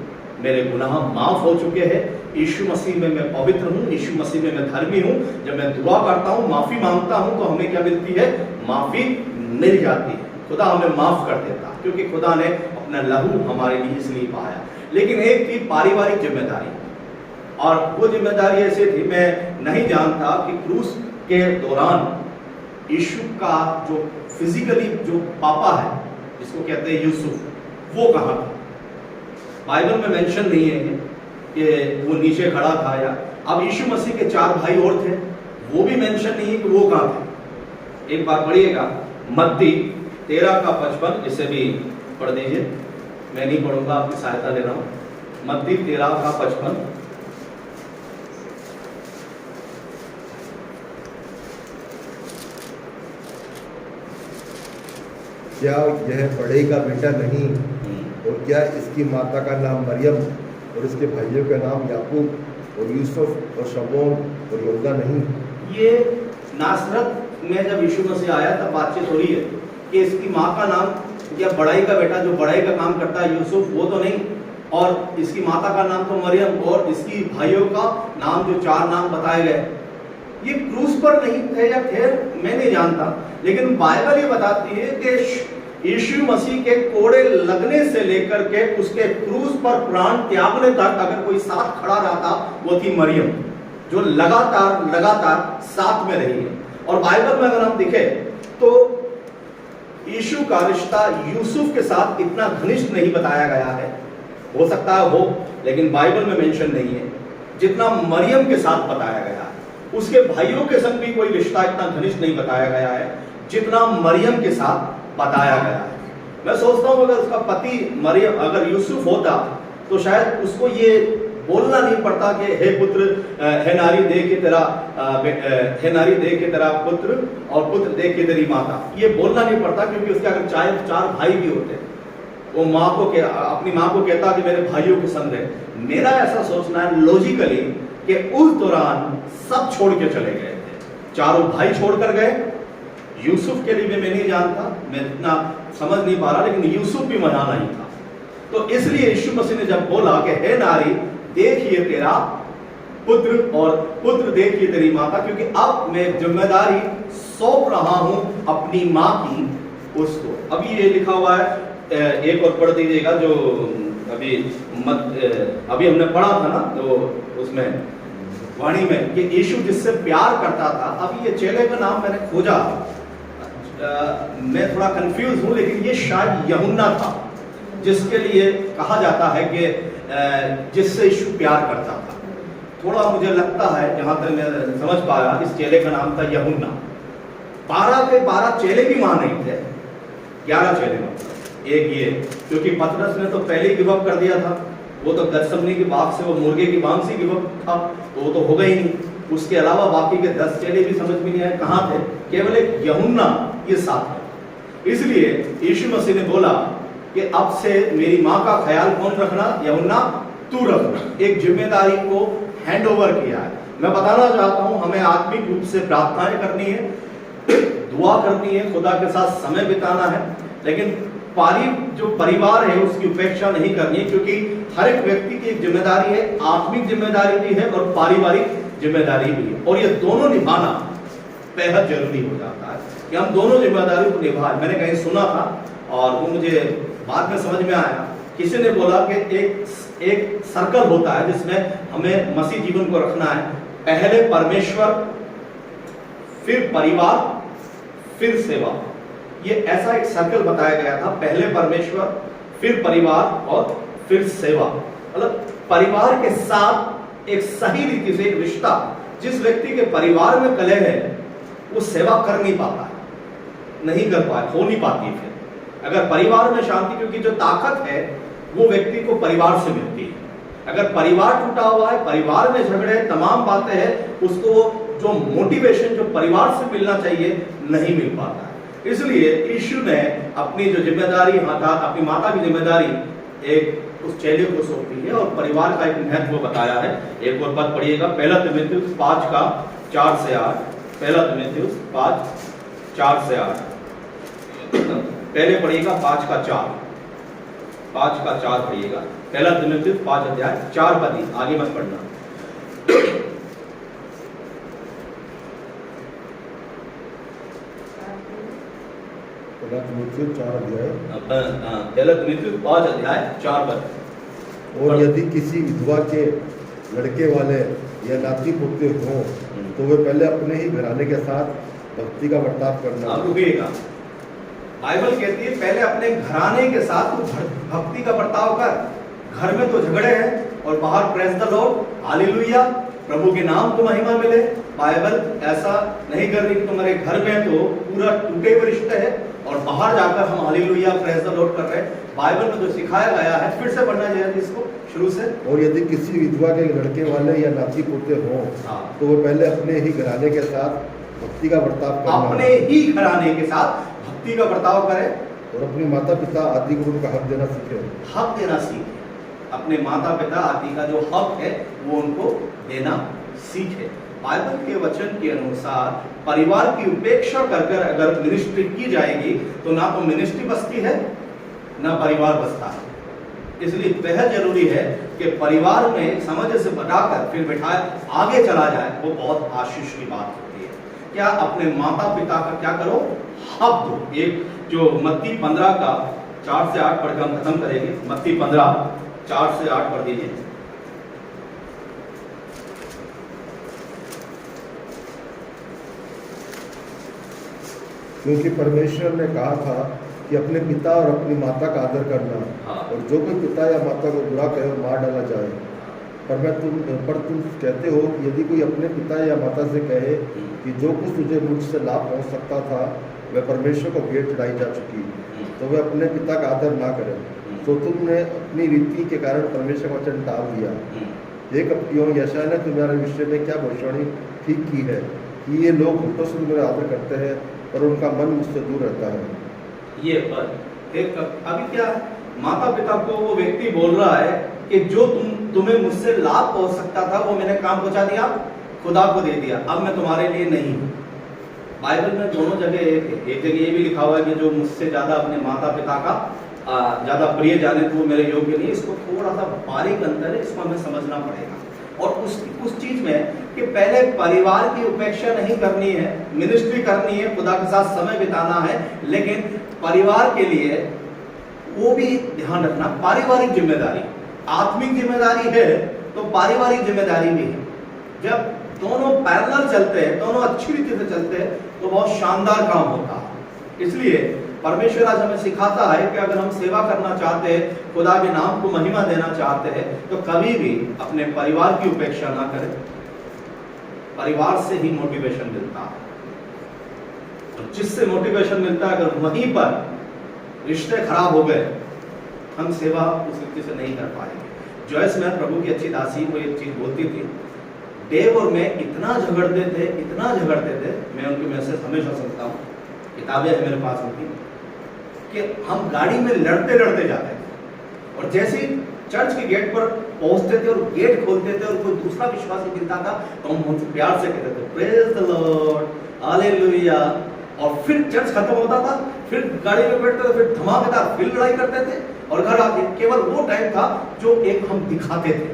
मेरे गुनाह माफ हो चुके हैं। यीशु मसीह में मैं पवित्र हूं, यीशु मसीह में मैं धर्मी हूं। जब मैं दुआ करता हूं, माफी मांगता हूं, तो हमें क्या मिलती है? माफी मिल जाती है। खुदा हमें माफ कर देता, क्योंकि खुदा ने अपना लहू हमारे लिए इसलिए पाया। लेकिन एक थी पारिवारिक जिम्मेदारी, और वो जिम्मेदारी ऐसे थी, मैं नहीं जानता कि क्रूस के दौरान यीशु का जो फिजिकली जो पापा है, जिसको कहते हैं यूसुफ, वो कहाँ था? बाइबल में मेंशन नहीं है कि वो नीचे खड़ा था या। अब यीशु मसीह के 4 भाई और थे, वो भी मेंशन नहीं है कि वो कहाँ थे। एक बार पढ़िएगा मत्ती 13 का 55, इसे भी पढ़ दीजिए। मैं नहीं पढ़ूंगा, आपकी सहायता ले रहा हूँ। मत्ती 13 का 55। क्या यह बड़े का बेटा नहीं, और क्या इसकी माता का नाम मरियम और इसके भाइयों का नाम याकूब और यूसुफ और शमौन और यहूदा नहीं? ये नासरत में जब यीशु मसीह आया तब बातचीत हो रही है कि इसकी माँ का नाम, या बड़ाई का बेटा जो बड़ाई का काम करता है यूसुफ, वो तो नहीं, और इसकी माता का नाम तो मरियम, और इसकी भाइयों का नाम जो 4 नाम बताए गए, ये क्रूस पर नहीं थे या थे मैं नहीं जानता। लेकिन बाइबल ये बताती है कि यीशु मसीह के कोड़े लगने से लेकर के उसके क्रूस पर प्राण त्यागने तक अगर कोई साथ खड़ा रहता, वो थी मरियम, जो लगातार साथ में रही है। और बाइबल में अगर हम देखें तो यीशु का रिश्ता यूसुफ के साथ इतना घनिष्ठ नहीं बताया गया है। हो सकता है हो, लेकिन बाइबल में मेंशन नहीं है जितना मरियम के साथ बताया गया है। उसके भाइयों के संग भी कोई रिश्ता इतना घनिष्ठ नहीं बताया गया है जितना मरियम के साथ बताया गया है। मैं सोचता हूं अगर उसका पति मरियम, अगर यूसुफ होता तो शायद उसको ये बोलना नहीं पड़ता कि हे पुत्र, हे नारी देख के तेरा हे नारी देख के तेरा पुत्र और पुत्र देख के तेरी माता, ये बोलना नहीं पड़ता, क्योंकि उसके अगर 4 भाई भी होते, वो माँ को अपनी माँ को कहता कि मेरे भाइयों के संग रहे। मेरा ऐसा सोचना है लॉजिकली कि उस दौरान सब छोड़ के चले गए थे। 4 भाई छोड़कर गए। यूसुफ के लिए मैं नहीं जानता, मैं इतना समझ नहीं पा रहा, लेकिन यूसुफ भी वहां नहीं था। तो इसलिए यीशु मसीह ने जब बोला कि हे नारी देखिए तेरा पुत्र और पुत्र देखिए तेरी माता, क्योंकि अब मैं जिम्मेदारी सौंप रहा हूं अपनी माँ की उसको। अभी ये लिखा हुआ है, एक और पढ़ दीजिएगा, जो अभी हमने पढ़ा था ना, तो उसमें वाणी में कि यीशु जिससे प्यार करता था। अभी ये चेले का नाम मैंने खोजा, मैं थोड़ा कंफ्यूज हूं, लेकिन ये शायद यूहन्ना था जिसके लिए कहा जाता है कि जिससे यीशु प्यार करता था। थोड़ा मुझे लगता है, जहां तक मैं समझ पाया, इस चेले का नाम था यूहन्ना। 12 के 12 चेले भी वहां नहीं थे, 11 चेले मतलब एक ये, क्योंकि पतरस ने तो पहले ही गिव अप कर दिया था, वो तो गत्समनी की बाग से, वो मुर्गे की बांग से गिव अप था, तो वो तो होगा ही नहीं। उसके अलावा बाकी के 10 चेले भी समझ में नहीं आए कहाँ थे, केवल एक यूहन्ना ये साथ है। इसलिए यीशु मसीह ने बोला कि अब से मेरी माँ का ख्याल कौन रखना, यूहन्ना तू रखना। एक जिम्मेदारी को हैंड ओवर किया है। मैं बताना चाहता हूँ हमें आत्मिक रूप से प्रार्थनाएं करनी है, दुआ करनी है, खुदा के साथ समय बिताना है, लेकिन जो परिवार है उसकी उपेक्षा नहीं करनी है, क्योंकि हर एक व्यक्ति की एक जिम्मेदारी है, आत्मिक जिम्मेदारी भी है और पारिवारिक जिम्मेदारी भी है, और ये दोनों निभाना बेहद जरूरी हो जाता है कि हम दोनों जिम्मेदारियों को निभाएं। मैंने कहीं सुना था और वो मुझे बाद में समझ में आया, किसी ने बोला कि एक सर्कल होता है जिसमें हमें मसीह जीवन को रखना है, पहले परमेश्वर, फिर परिवार, फिर सेवा। ये ऐसा एक सर्कल बताया गया था, पहले परमेश्वर, फिर परिवार और फिर सेवा। मतलब परिवार के साथ एक सही रीति से एक रिश्ता, जिस व्यक्ति के परिवार में कलह है वो सेवा कर नहीं पाता है, नहीं कर पाए, हो नहीं पाती। फिर अगर परिवार में शांति, क्योंकि जो ताकत है वो व्यक्ति को परिवार से मिलती है। अगर परिवार टूटा हुआ है, परिवार में झगड़े, तमाम बातें हैं, उसको जो मोटिवेशन जो परिवार से मिलना चाहिए नहीं मिल पाता है। इसलिए यीशु ने अपनी जो जिम्मेदारी अपनी माता की जिम्मेदारी एक उस चेले को सौंपी है और परिवार का एक महत्व बताया है। एक और पद पढ़िएगा, 1 तीमुथियुस 5:4 से 8। 1 तीमुथियुस 5:4 से 8। पहले पढ़िएगा 5:4, 5:4 पढ़िएगा। 1 तीमुथियुस 5:4 पद, आगे मत पढ़ना। पहला तीमुथियुस 4 पद। और यदि किसी विधवा के लड़के वाले या नाती पोते हों तो वे पहले अपने ही घराने के साथ भक्ति का बर्ताव करना। आप रुकिएगा, बाइबल कहती है पहले अपने घराने के साथ भक्ति का बर्ताव कर। घर में तो झगड़े हैं और बाहर प्रेज द लॉर्ड, हालेलुया, प्रभु के नाम को महिमा मिले। बाइबल ऐसा नहीं कर रही कि तुम्हारे घर में तो पूरा टूटे हुए रिश्ते है और बाहर जाकर हम हालेलुया प्रेज द लॉर्ड कर रहे हैं। बाइबल में तो सिखाया गया है, फिर से पढ़ना चाहिए इसको शुरू से। और यदि किसी विधवा के लड़के वाले या नाती पोते हों तो वो पहले अपने ही घराने के साथ भक्ति का बर्ताव करना, अपने ही घराने के साथ भक्ति का बर्ताव करें और अपने माता पिता आदि को उनका हक देना सीखे। हक देना सीखे, अपने माता पिता आदि का जो हक है वो उनको देना सीखे। बाइबल के वचन के अनुसार परिवार की उपेक्षा कर अगर मिनिस्ट्री की जाएगी तो ना तो मिनिस्ट्री बसती है ना परिवार बसता है। इसलिए बेहद जरूरी है कि परिवार में समझ से बताकर फिर बिठाए आगे चला जाए, वो बहुत आशीष की बात होती है। क्या अपने माता पिता का क्या करो, हक दो। एक जो मत्ती 15 का 4 से 8 पढ़कर हम खत्म करेंगे। मत्ती 15 4 से 8 पढ़ दीजिए। क्योंकि परमेश्वर ने कहा था कि अपने पिता और अपनी माता का आदर करना, और जो कोई पिता या माता को बुरा कहे मार डाला जाए। पर तुम कहते हो कि यदि कोई अपने पिता या माता से कहे कि जो कुछ तुझे मुझसे लाभ पहुंच सकता था वह परमेश्वर को भेंट चढ़ाई जा चुकी, तो वह अपने पिता का आदर ना करे, तो तुमने अपनी रीति के कारण परमेश्वर का वचन टाल दिया। हे कपटियों, यशायाह ने तुम्हारे विषय में क्या भविष्यवाणी ठीक की है कि ये लोग होठों से मेरा आदर करते हैं पर उनका मन मुझसे दूर रहता है। ये पर एक अभी क्या है, माता पिता को वो व्यक्ति बोल रहा है कि जो तुम्हें मुझसे लाभ पहुंच सकता था वो मैंने काम पहुंचा दिया, खुदा को दे दिया, अब मैं तुम्हारे लिए नहीं हूं। बाइबल में दोनों जगह एक जगह ये भी लिखा हुआ है कि जो मुझसे ज्यादा अपने माता पिता का ज्यादा प्रिय जाने तो वो मेरे योग्य नहीं। इसको थोड़ा सा बारीक अंतर है, इसको हमें समझना पड़ेगा। और उस चीज में कि पहले परिवार की उपेक्षा नहीं करनी है, मिनिस्ट्री करनी है, खुदा के साथ समय बिताना है, लेकिन परिवार के लिए वो भी ध्यान रखना, पारिवारिक जिम्मेदारी, आत्मिक जिम्मेदारी है तो पारिवारिक जिम्मेदारी भी है। जब दोनों पैरेलल चलते हैं, दोनों अच्छी रीति से चलते हैं तो बहुत शानदार काम होता है। इसलिए परमेश्वर आज हमें सिखाता है कि अगर हम सेवा करना चाहते हैं, खुदा के नाम को महिमा देना चाहते हैं, तो कभी भी अपने परिवार की उपेक्षा ना करें। परिवार से ही मोटिवेशन मिलता है, तो जिससे मोटिवेशन मिलता है अगर वहीं पर रिश्ते खराब हो गए, हम सेवा उस रीति से नहीं कर पाएंगे। जॉयस में प्रभु की अच्छी दासी को एक चीज बोलती थी, डेव और मैं इतना झगड़ते थे, मैं उनके मैसेज हमेशा सुनता हूँ, किताबें है मेरे पास उनकी, कि हम गाड़ी में लड़ते जाते थे और जैसे ही चर्च के गेट पर पहुंचते थे और गेट खोलते थे और कोई दूसरा विश्वासी मिलता था तो हम उनसे प्यार से कहते थे प्रेज द लॉर्ड, हालेलुया, और फिर चर्च खत्म होता था, फिर गाड़ी में बैठते थे, फिर धमाकेदार फिर लड़ाई करते थे और घर आके केवल वो टाइम था जो एक हम दिखाते थे।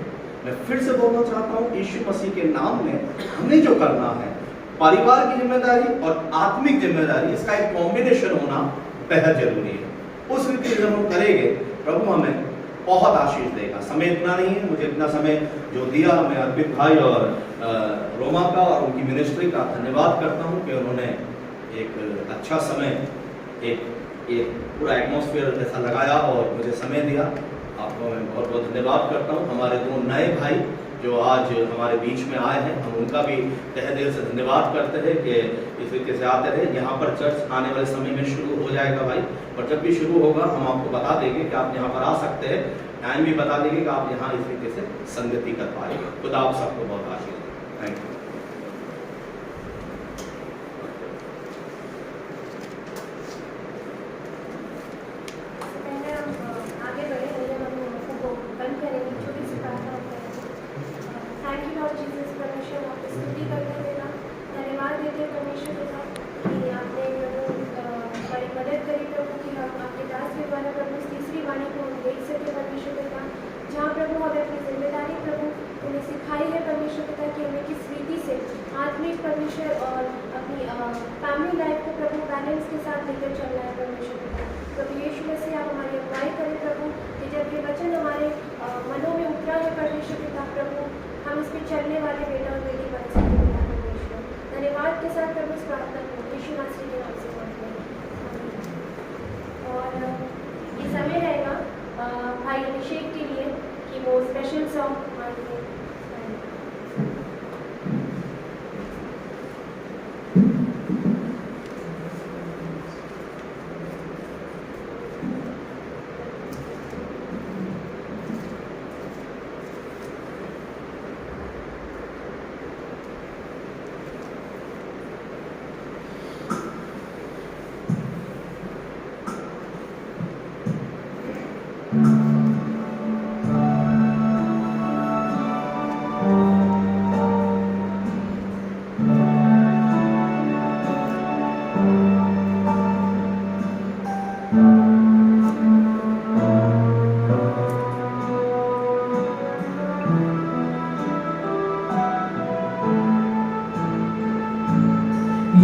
मैं फिर से बोलना चाहता हूँ, यीशु मसीह के नाम में हमें जो करना है, परिवार की जिम्मेदारी और आत्मिक जिम्मेदारी, इसका एक कॉम्बिनेशन होना बेहद जरूरी है। उस रीति से जब हम करेंगे, प्रभु हमें बहुत आशीष देगा। समय इतना नहीं है, मुझे इतना समय जो दिया, मैं अर्पित भाई और रोमा का और उनकी मिनिस्ट्री का धन्यवाद करता हूँ कि उन्होंने एक अच्छा समय, एक पूरा एटमॉस्फेयर ऐसा लगाया और मुझे समय दिया। आपको मैं बहुत बहुत धन्यवाद करता हूँ। हमारे दो नए भाई जो आज हमारे बीच में आए हैं, हम उनका भी तहे दिल से धन्यवाद करते हैं कि इस तरीके से आते रहे। यहाँ पर चर्च आने वाले समय में शुरू हो जाएगा भाई, और जब भी शुरू होगा हम आपको बता देंगे कि आप यहाँ पर आ सकते हैं, टाइम भी बता देंगे कि आप यहाँ इस तरीके से संगति कर पाएंगे। खुदा आप सबको बहुत आशीष दे। Thank you. जहाँ प्रभु हमें अपनी जिम्मेदारी प्रभु उन्हें सिखाई है परमेश्वर पिता कि हमें किस रीति से आत्मिक परमेश्वर और अपनी फैमिली लाइफ को प्रभु बैलेंस के साथ लेकर चलना है परमेश्वर पिता। प्रभु यीशु मसीह आप हमारी अगुवाई करें प्रभु, कि जब ये वचन हमारे मनों में उतरा है परमेश्वर पिता, प्रभु हम इस पर चलने वाले बेटा और बेटी बन सकते हैं परमेश्वर। धन्यवाद के साथ प्रभु इस प्रार्थना को यीशु मसीह के नाम से मांगते हैं। और ये समय रहेगा भाई अभिषेक के लिए कि वो स्पेशल सॉन्ग मांगते हैं।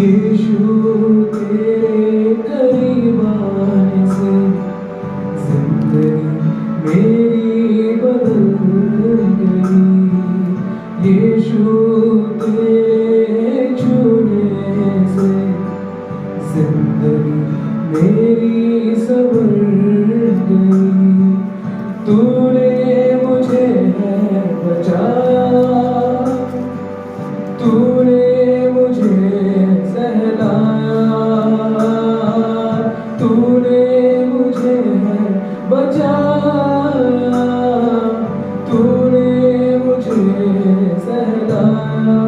यीशु तेरे करीब आने से जिंदगी मेरी बदल गई। यीशु तेरे छूने से जिंदगी मेरी संवर गई। तूने मुझे है बचाया, तूने मुझे सहलाया, तूने मुझे है बचाया, तूने मुझे सहलाया।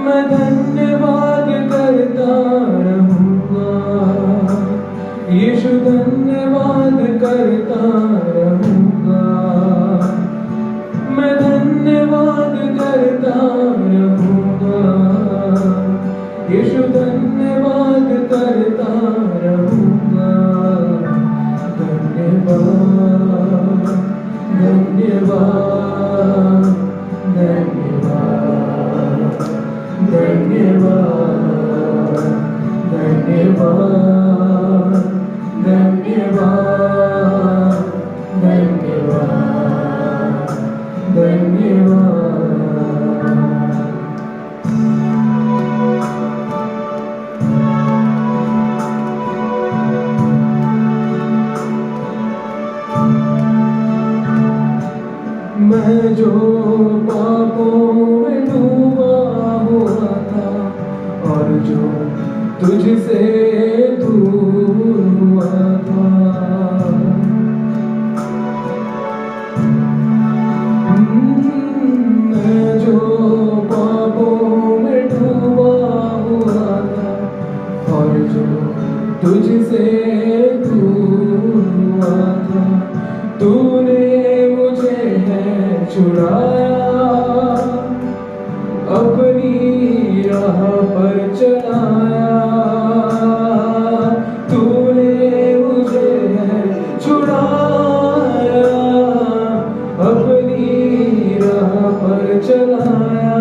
मैं धन्यवाद करता रहूँगा, यीशु धन्यवाद करता रहूँगा। मैं धन्यवाद करता रहूँगा, यीशु धन्यवाद करता रहूँगा। धन्यवाद धन्यवाद धन्यवाद धन्यवाद धन्यवाद धन्यवाद धन्यवाद धन्यवाद। मैं जो पापों में डूबा हुआ था और जो तुझसे दूर हुआ, तुझसे दूर हुआ था, तूने मुझे है छुड़ाया, अपनी राह पर चलाया, तूने मुझे है छुड़ाया, अपनी राह पर चलाया।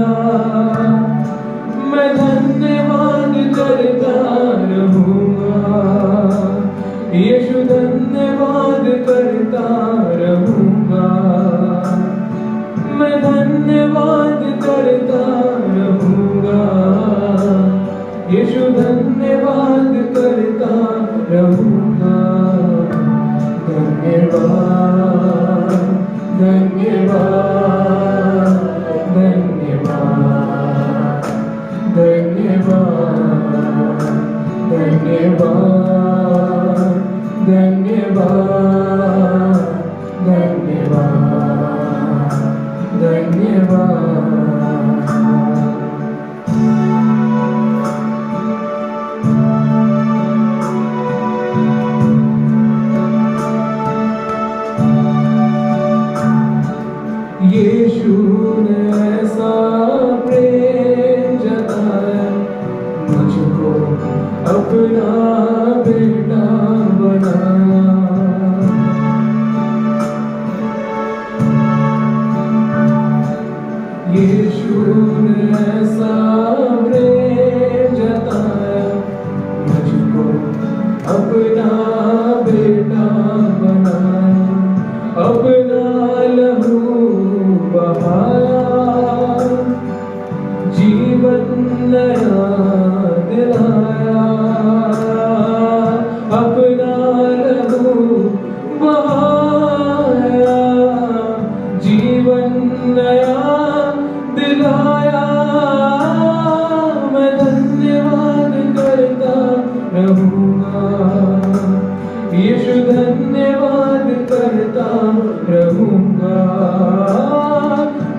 मैं धन्यवाद करता रहूँगा, यीशु धन्यवाद करता रहूँगा, मैं धन्यवाद करता रहूँगा, यीशु धन्यवाद करता रहूँगा। धन्यवाद धन्यवाद धन्यवाद धन्यवाद धन्यवाद धन्यवाद धन्यवाद धन्यवाद। यीशु ने ऐसा प्रेम जताया, मुझको अपना बेटा बनाया। यीशु ने ऐसा प्रेम जताया, मुझको अपना बेटा बनाया, अपना लहू बहाया, जीवन नया दिलाया, अपना लहू बहाया, जीवन नया दिलाया। मैं धन्यवाद करता रहूँगा, यीशु धन्यवाद करता रहूँगा,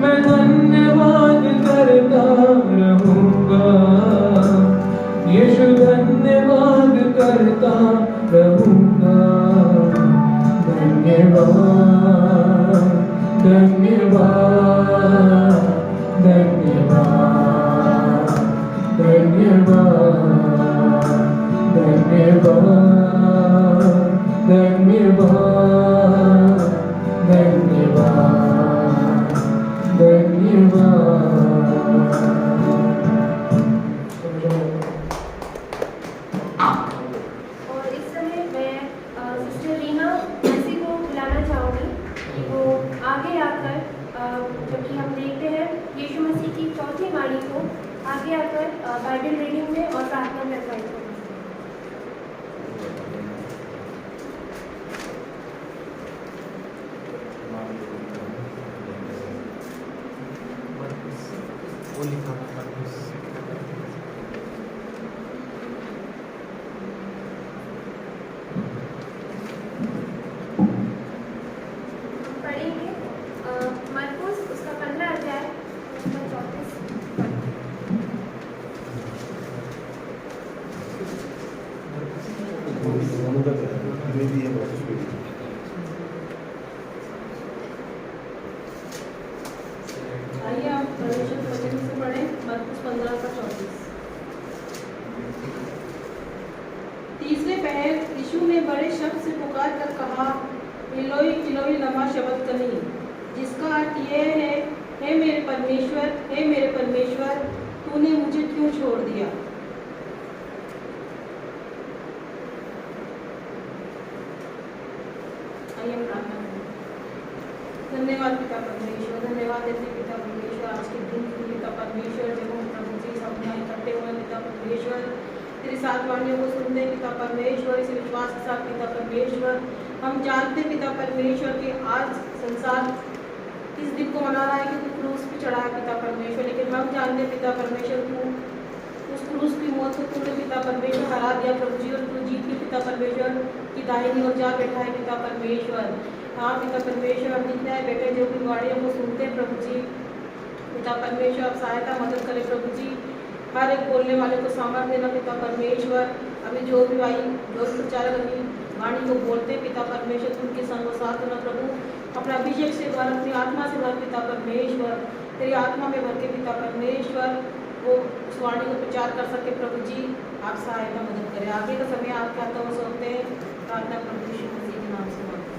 मैं धन्यवाद करता रहूँगा, यीशु धन्यवाद करता रहूँगा। धन्यवाद धन्यवाद धन्यवाद धन्यवाद धन्यवाद धन्यवाद धन्यवाद धन्यवाद। और इस समय मैं सिस्टर रीना मैसी को बुलाना चाहूँगी कि वो आगे आकर जबकि हम देखते हैं यीशु मसीह की चौथी वाणी को आगे आकर बाइबल रीडिंग में और प्रार्थना में अप्लाई करें। हम पढ़ेंगे मरकुस उसका 15 अध्याय उसका 34। आइए आप परमेश्वर के वचन से पढ़ें मरकुस 15 का 34। तीसरे पहर यीशु ने बड़े शब्द से पुकार कर कहा, इलोई इलोई लमा शबक्तनी, जिसका अर्थ यह है, हे मेरे परमेश्वर, तूने मुझे क्यों छोड़ दिया। आइए हम प्रार्थना करें। धन्यवाद पिता परमेश्वर, धन्यवाद देते पिता परमेश्वर आज के दिन के लिए पिता परमेश्वर, जब हम प्रभु जी सब यहाँ इकट्ठे हुए पिता परमेश्वर, तेरी सात वाणियों को सुनते पिता परमेश्वर, इस विश्वास के साथ पिता परमेश्वर, हम जानते पिता परमेश्वर कि आज संसार इस दिन को मना रहा है कि तू क्रूस पे चढ़ा है पिता परमेश्वर, लेकिन हम जानते पिता परमेश्वर तू उस क्रूस की मौत को तूने पिता परमेश्वर हरा दिया प्रभु जी, और तू जीत के पिता परमेश्वर की दाहिनी ओर जा बैठा है पिता परमेश्वर। हाँ पिता परमेश्वर, हम जितने हैं बैठे जो भी वाणियों को सुनते हैं प्रभु जी, पिता परमेश्वर आप सहायता मदद करें प्रभु जी, हर एक बोलने वाले को सामर्थ्य देना पिता परमेश्वर, अभी जो भी प्रचारक अपनी वाणी को बोलते हैं, पिता परमेश्वर उनके संग साथ न प्रभु अपना अभिषेक से भर, अपनी आत्मा से भर पिता परमेश्वर, तेरी आत्मा में भर के पिता परमेश्वर वो उस वाणी को प्रचार कर सके। प्रभु जी आप सहायता मदद करें। आगे का समय आपके हाथों में सौंपते हैं, प्रार्थना प्रभु यीशु मसीह के नाम से मांगते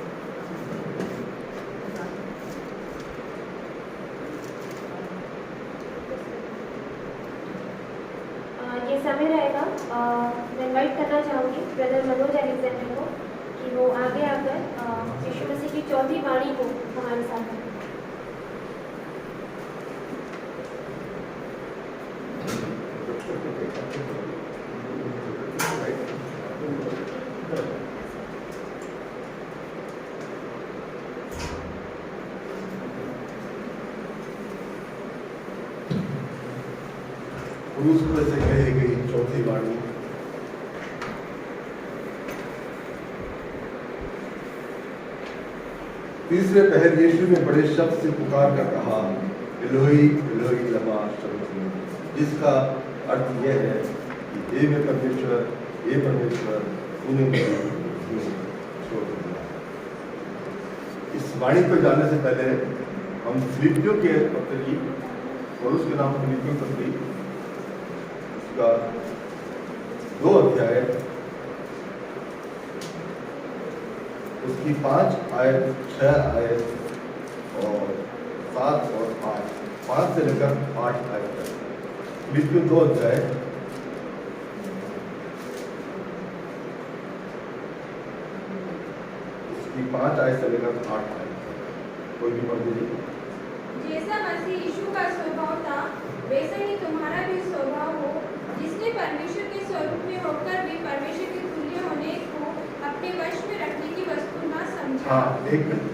ये समय रहेगा। मैं इनवाइट करना चाहूँगी ब्रदर मनोज एलेक्जेंडर को कि वो आगे आकर यीशु मसीह की चौथी वाणी को हमारे साथ रखें। क्रूस पर से कही गई चौथी वाणी। तीसरे पहर यीशु ने बड़े शब्द से पुकार कर कहा, एलोही एलोही लमा शबक्तनी, जिसका अर्थ यह है कि हे मेरे परमेश्वर, हे परमेश्वर, तूने मुझे छोड़ दिया। इस वाणी पर जाने से पहले हम फिलिपियों के पत्र की, और उसके नाम फिलिपियों पत्री, उसका 2 अध्याय, उसकी 5 आयत, 6 आयत और 7 और 8, 5 से लेकर 8 आयत तक। फिलिपियों 2 अध्याय, उसकी 5 आयत से लेकर 8 आयत तक। कोई भी पढ़ दीजिए। जैसा मसीह यीशु का स्वभाव था, वैसा ही तुम्हारा भी स्वभाव हो, जिसने परमेश्वर के स्वरूप में होकर भी परमेश्वर के तुल्य होने को अपने वश में रखने की वस्तु न समझा। हाँ, एक मिनट।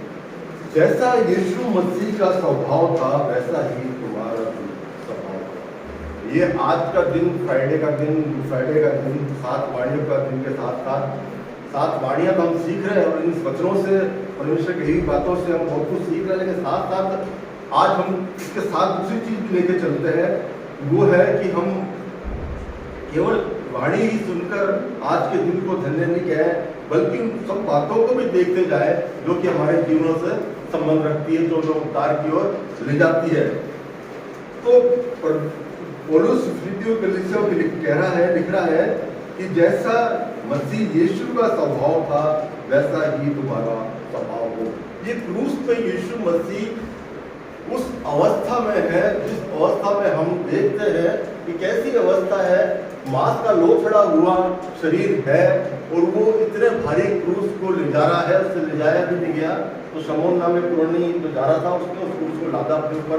जैसा यीशु मसीह का स्वभाव था, वैसा ही तुम्हारा भी स्वभाव था। ये आज का दिन, फ्राइडे का दिन, 7 वाणियों का दिन के साथ साथ 7 वाणियां तो हम सीख रहे हैं, और इन वचनों से, परमेश्वर की बातों से हम बहुत कुछ सीख रहे हैं, लेकिन साथ साथ आज हम इसके साथ दूसरी चीज भी लेके चलते हैं। वो है कि हम केवल वाणी ही सुनकर आज के दिन को धन्य नहीं कहें, बल्कि उन सब बातों को भी देखते जाए जो कि हमारे जीवनों से संबंध रखती है, जो लोग उद्धार की ओर ले जाती है। तो पौलुस फिलिपियों कलीसिया को लिख रहा है कि जैसा मसीह यीशु का स्वभाव था, वैसा ही तुम्हारा स्वभाव हो। ये क्रूस पे यीशु मसीह उस अवस्था में है जिस अवस्था में हम देखते हैं कि कैसी अवस्था है। मांस का लोथड़ा हुआ शरीर है, और वो इतने भारी क्रूस को ले जा रहा है, उससे ले जाया भी नहीं गया। तो शमौन नाम एक पुरानी जो जा रहा था, उसने उस क्रूस को लादा अपने ऊपर।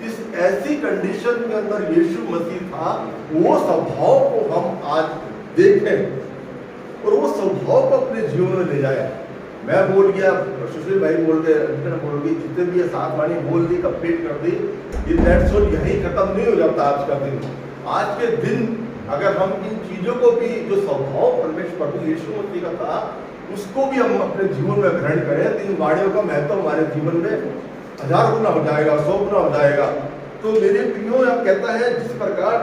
इस ऐसी कंडीशन के अंदर यीशु मसीह था। वो स्वभाव को हम आज देखें और वो स्वभाव को अपने जीवन में ले जाए। मैं बोल गया, सुशील भाई बोल गए, बोल गई, जितने भी 7 वाणी बोल दी, कंप्लीट कर दी, ये दैट्स ऑल, यही खत्म नहीं हो जाता आज का दिन। आज के दिन अगर हम इन चीजों को भी, जो स्वभाव परमेश्वर प्रभु यीशु मसीह का था, उसको भी हम अपने जीवन में ग्रहण करें, तो इन वाणियों का महत्व हमारे जीवन में 1000 गुना हो जाएगा, 100 गुना हो जाएगा। तो मेरे प्रियो, आप कहता है जिस प्रकार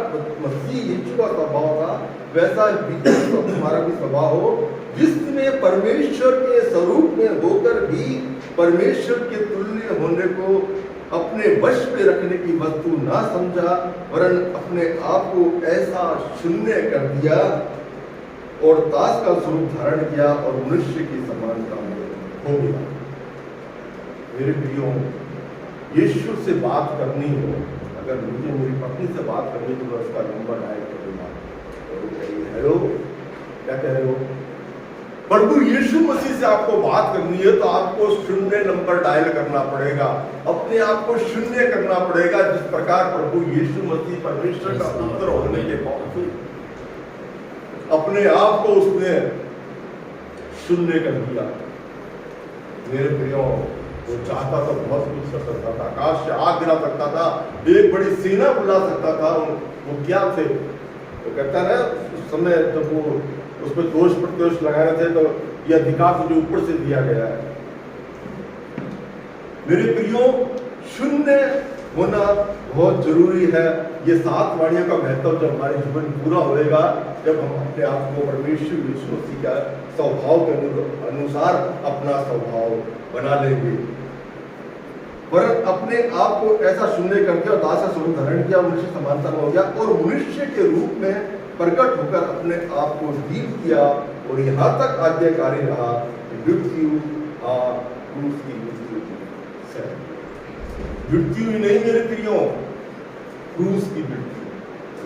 मसीह यीशु का स्वभाव था, वैसा तुम्हारा भी स्वभाव हो, जिसने परमेश्वर के स्वरूप में होकर भी परमेश्वर के तुल्य होने को अपने वश में रखने की वस्तु ना समझा, वरन अपने आप को ऐसा शून्य कर दिया और दास का स्वरूप धारण किया और मनुष्य की समानता में हो गया। मेरे प्रियो, यीशु से बात करनी हो, अगर मुझे मेरी पत्नी से बात करनी तो मैं उसका नंबर डायल करूँगा। हेलो, क्या कह रहे हो? प्रभु यीशु मसीह से आपको बात करनी है तो आपको 0 नंबर डायल करना पड़ेगा, अपने आप को शून्य करना पड़ेगा, जिस प्रकार प्रभु यीशु मसीह परमेश्वर का पुत्र होने के बावजूद अपने आप को उसने शून्य कर दिया। मेरे प्रियो, वो चाहता तो बहुत कुछ कर सकता था, आकाश से आग गिरा सकता था, एक बड़ी सेना बुला सकता था। वो क्या थे? वो कहता है उस समय जब वो उस पर दोष प्रत्योष लगा रहे थे, तो ये अधिकार मुझे ऊपर से दिया गया है। मेरे प्रियो, शून्य होना बहुत जरूरी है। ये 7 वाणियों का महत्व जब हमारे जीवन पूरा होएगा, जब हम अपने आप को परमेश्वर यीशु मसीह का स्वभाव के अनुसार अपना स्वभाव बना लेंगे। पर अपने आप को ऐसा शून्य करके और दास का स्वरूप धारण किया, मनुष्य समानता में हो गया और मनुष्य के रूप में प्रकट होकर अपने आप को दीन किया और यहाँ तक आज्ञाकारी रहा कि मृत्यु क्रूस की मृत्यु से मृत्यु ही नहीं मेरे प्रियो, क्रूस की मृत्यु।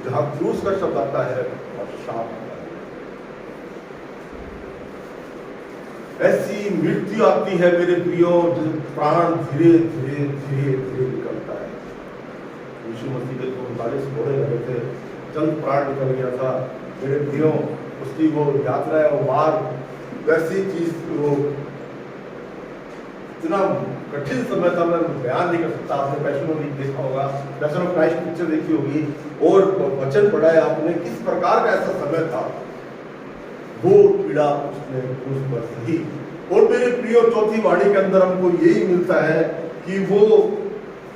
जहाँ क्रूस का शब्द आता है और शाप आता है, ऐसी मृत्यु आती है मेरे प्रियो, जिस प्राण धीरे धीरे धीरे धीरे निकलता है। यीशु मसीह के 39 घोड़े लगे थे, जल्द प्राण निकल गया था मेरे प्रियो। उसकी वो यात्रा है, वो मार्ग, वैसी चीज, वो इतना कठिन समय था, मैं बयान नहीं कर सकता। आपने पैशन ऑफ वीक देखा होगा, पैशन ऑफ क्राइस्ट पिक्चर देखी होगी और वचन पढ़ा है आपने, किस प्रकार का ऐसा समय था। वो पीड़ा उसने क्रूस पर सही। और मेरे प्रियो, चौथी वाणी के अंदर हमको यही मिलता है कि वो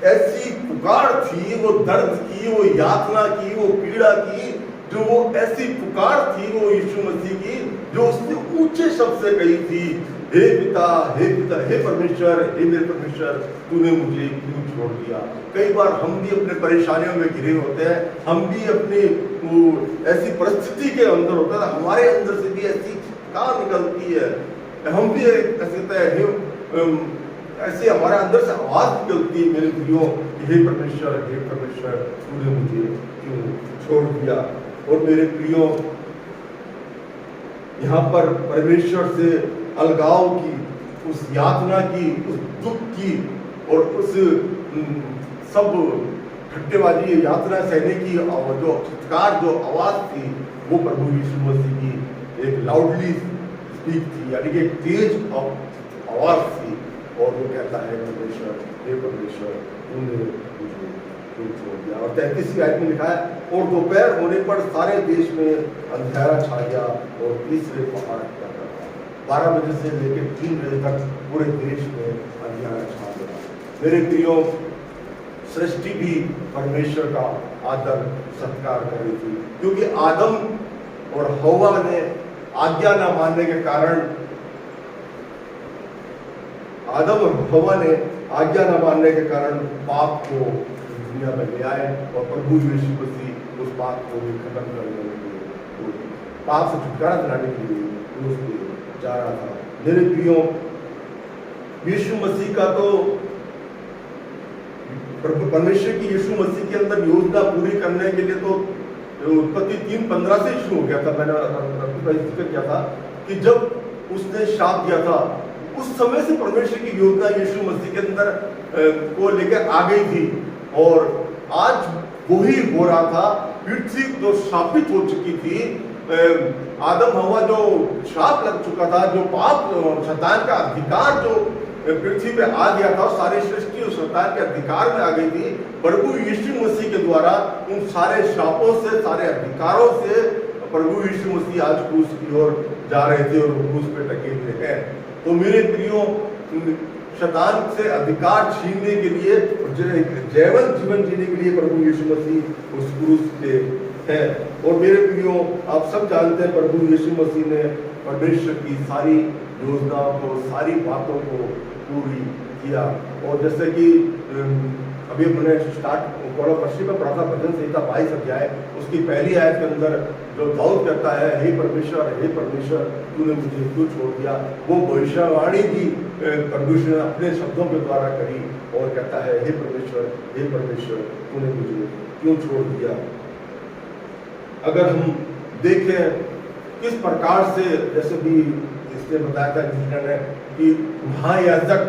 ऐसी पुकार थी, वो दर्द की, वो यातना की, वो पीड़ा की, जो वो ऐसी पुकार थी वो यीशु मसीह की, जो उसने ऊंचे शब्द से कही थी, हे पिता, हे पिता, हे परमेश्वर, हे मेरे परमेश्वर, तूने मुझे क्यों छोड़ दिया। कई बार हम भी अपने परेशानियों में घिरे होते हैं, हम भी अपनी ऐसी परिस्थिति के अंदर होते हैं, हमारे अंदर से भी ऐसी चिৎकार निकलती है, हम भी ऐसे हमारे अंदर से आवाज निकलती है मेरे प्रियो, हे परमेश्वर, हे परमेश्वर, तूने मुझे क्यों छोड़ दिया। और मेरे प्रियो, यहाँ पर परमेश्वर से अलगाव की, उस यातना की, उस दुख की और उस सब ठट्टेबाजी यात्रा सहने की जो चित्कार, जो आवाज थी, वो प्रभु यीशु मसीह की एक लाउडली स्पीक थी, यानी कि एक तेज आवाज थी। और वो कहता है, परमेश्वर, हे परमेश्वर, तूने मुझे क्यों छोड़ दिया। और 33वीं आयत में लिखा है, और दोपहर होने पर सारे देश में अंधेरा छा गया और तीसरे पहाड़ का 12 बजे से लेकर 3 बजे तक पूरे देश में अंधेरा छा गया। मेरे प्रियो, सृष्टि भी परमेश्वर का आदर सत्कार कर रही थी, क्योंकि आदम और हव्वा ने आज्ञा न मानने के कारण, आदम और हव्वा ने आज्ञा न मानने के कारण पाप को दुनिया में ले आए और प्रभु यीशु मसीह उस पाप को भी खत्म करने के लिए, पाप से छुटकारा दिलाने के लिए क्रूस पे जा रहा था। मेरे प्रियो, यीशु मसीह का तो परमेश्वर की यीशु मसीह के अंदर योजना पूरी करने के लिए तो उत्पत्ति 3:15 से शुरू हो गया था। मैंने जिक्र किया था कि जब उसने शाप दिया था, उस समय से परमेश्वर की योजना यीशु मसीह के अंदर को लेकर आ गई थी और आज वही हो रहा था। पृथ्वी जो शापित हो चुकी थी, आदम हव्वा जो शाप लग चुका था, जो पाप, शैतान का अधिकार जो पृथ्वी पे आ गया था, सारी सृष्टि उस शैतान के अधिकार में आ गई थी। प्रभु यीशु मसीह के द्वारा उन सारे शापों से, सारे अधिकारों से प्रभु यीशु मसीह आज क्रूस की ओर जा रहे थे और क्रूस पे टके हुए हैं। तो मेरे प्रियो, शैतान से अधिकार छीनने के लिए, जैवन जीवन जीने के लिए प्रभु यीशु मसीह उस क्रूस पे है। और मेरे प्रियो, आप सब जानते हैं प्रभु यीशु मसीह ने परमेश्वर की सारी योजनाओं को, सारी बातों को पूरी किया। और जैसे कि अभी हमने पश्चिम में पढ़ा था, भजन संहिता 22 अध्याय, उसकी पहली आयत के अंदर जो दाऊद कहता है, हे परमेश्वर, हे परमेश्वर, तूने मुझे क्यों छोड़ दिया। वो भविष्यवाणी भी परमेश्वर ने अपने शब्दों के द्वारा करी और कहता है, हे परमेश्वर, हे परमेश्वर, तूने मुझे क्यों छोड़ दिया। अगर हम देखें किस प्रकार से, जैसे भी इसने बताया था कि महायाजक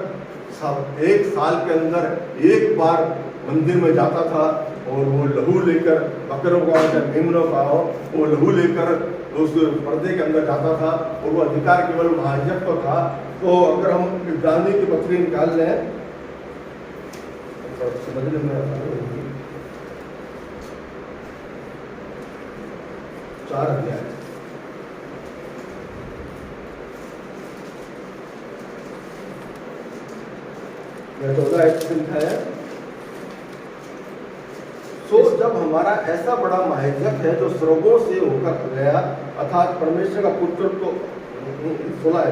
1 साल के अंदर एक बार मंदिर में जाता था और वो लहू लेकर, बकरों का या मेमनों का हो, वो लहू लेकर उस पर्दे के अंदर जाता था और वो अधिकार केवल महायाजक को था। तो अगर हम इब्रानी की पत्री निकाल लें तो समझने में आसानी होगी। 4 अध्याय, मैं 14 आयत से लिखा है, सो जब हमारा ऐसा बड़ा महायाजक है जो स्वर्गों से होकर गया, अर्थात परमेश्वर का पुत्र, तो सुना है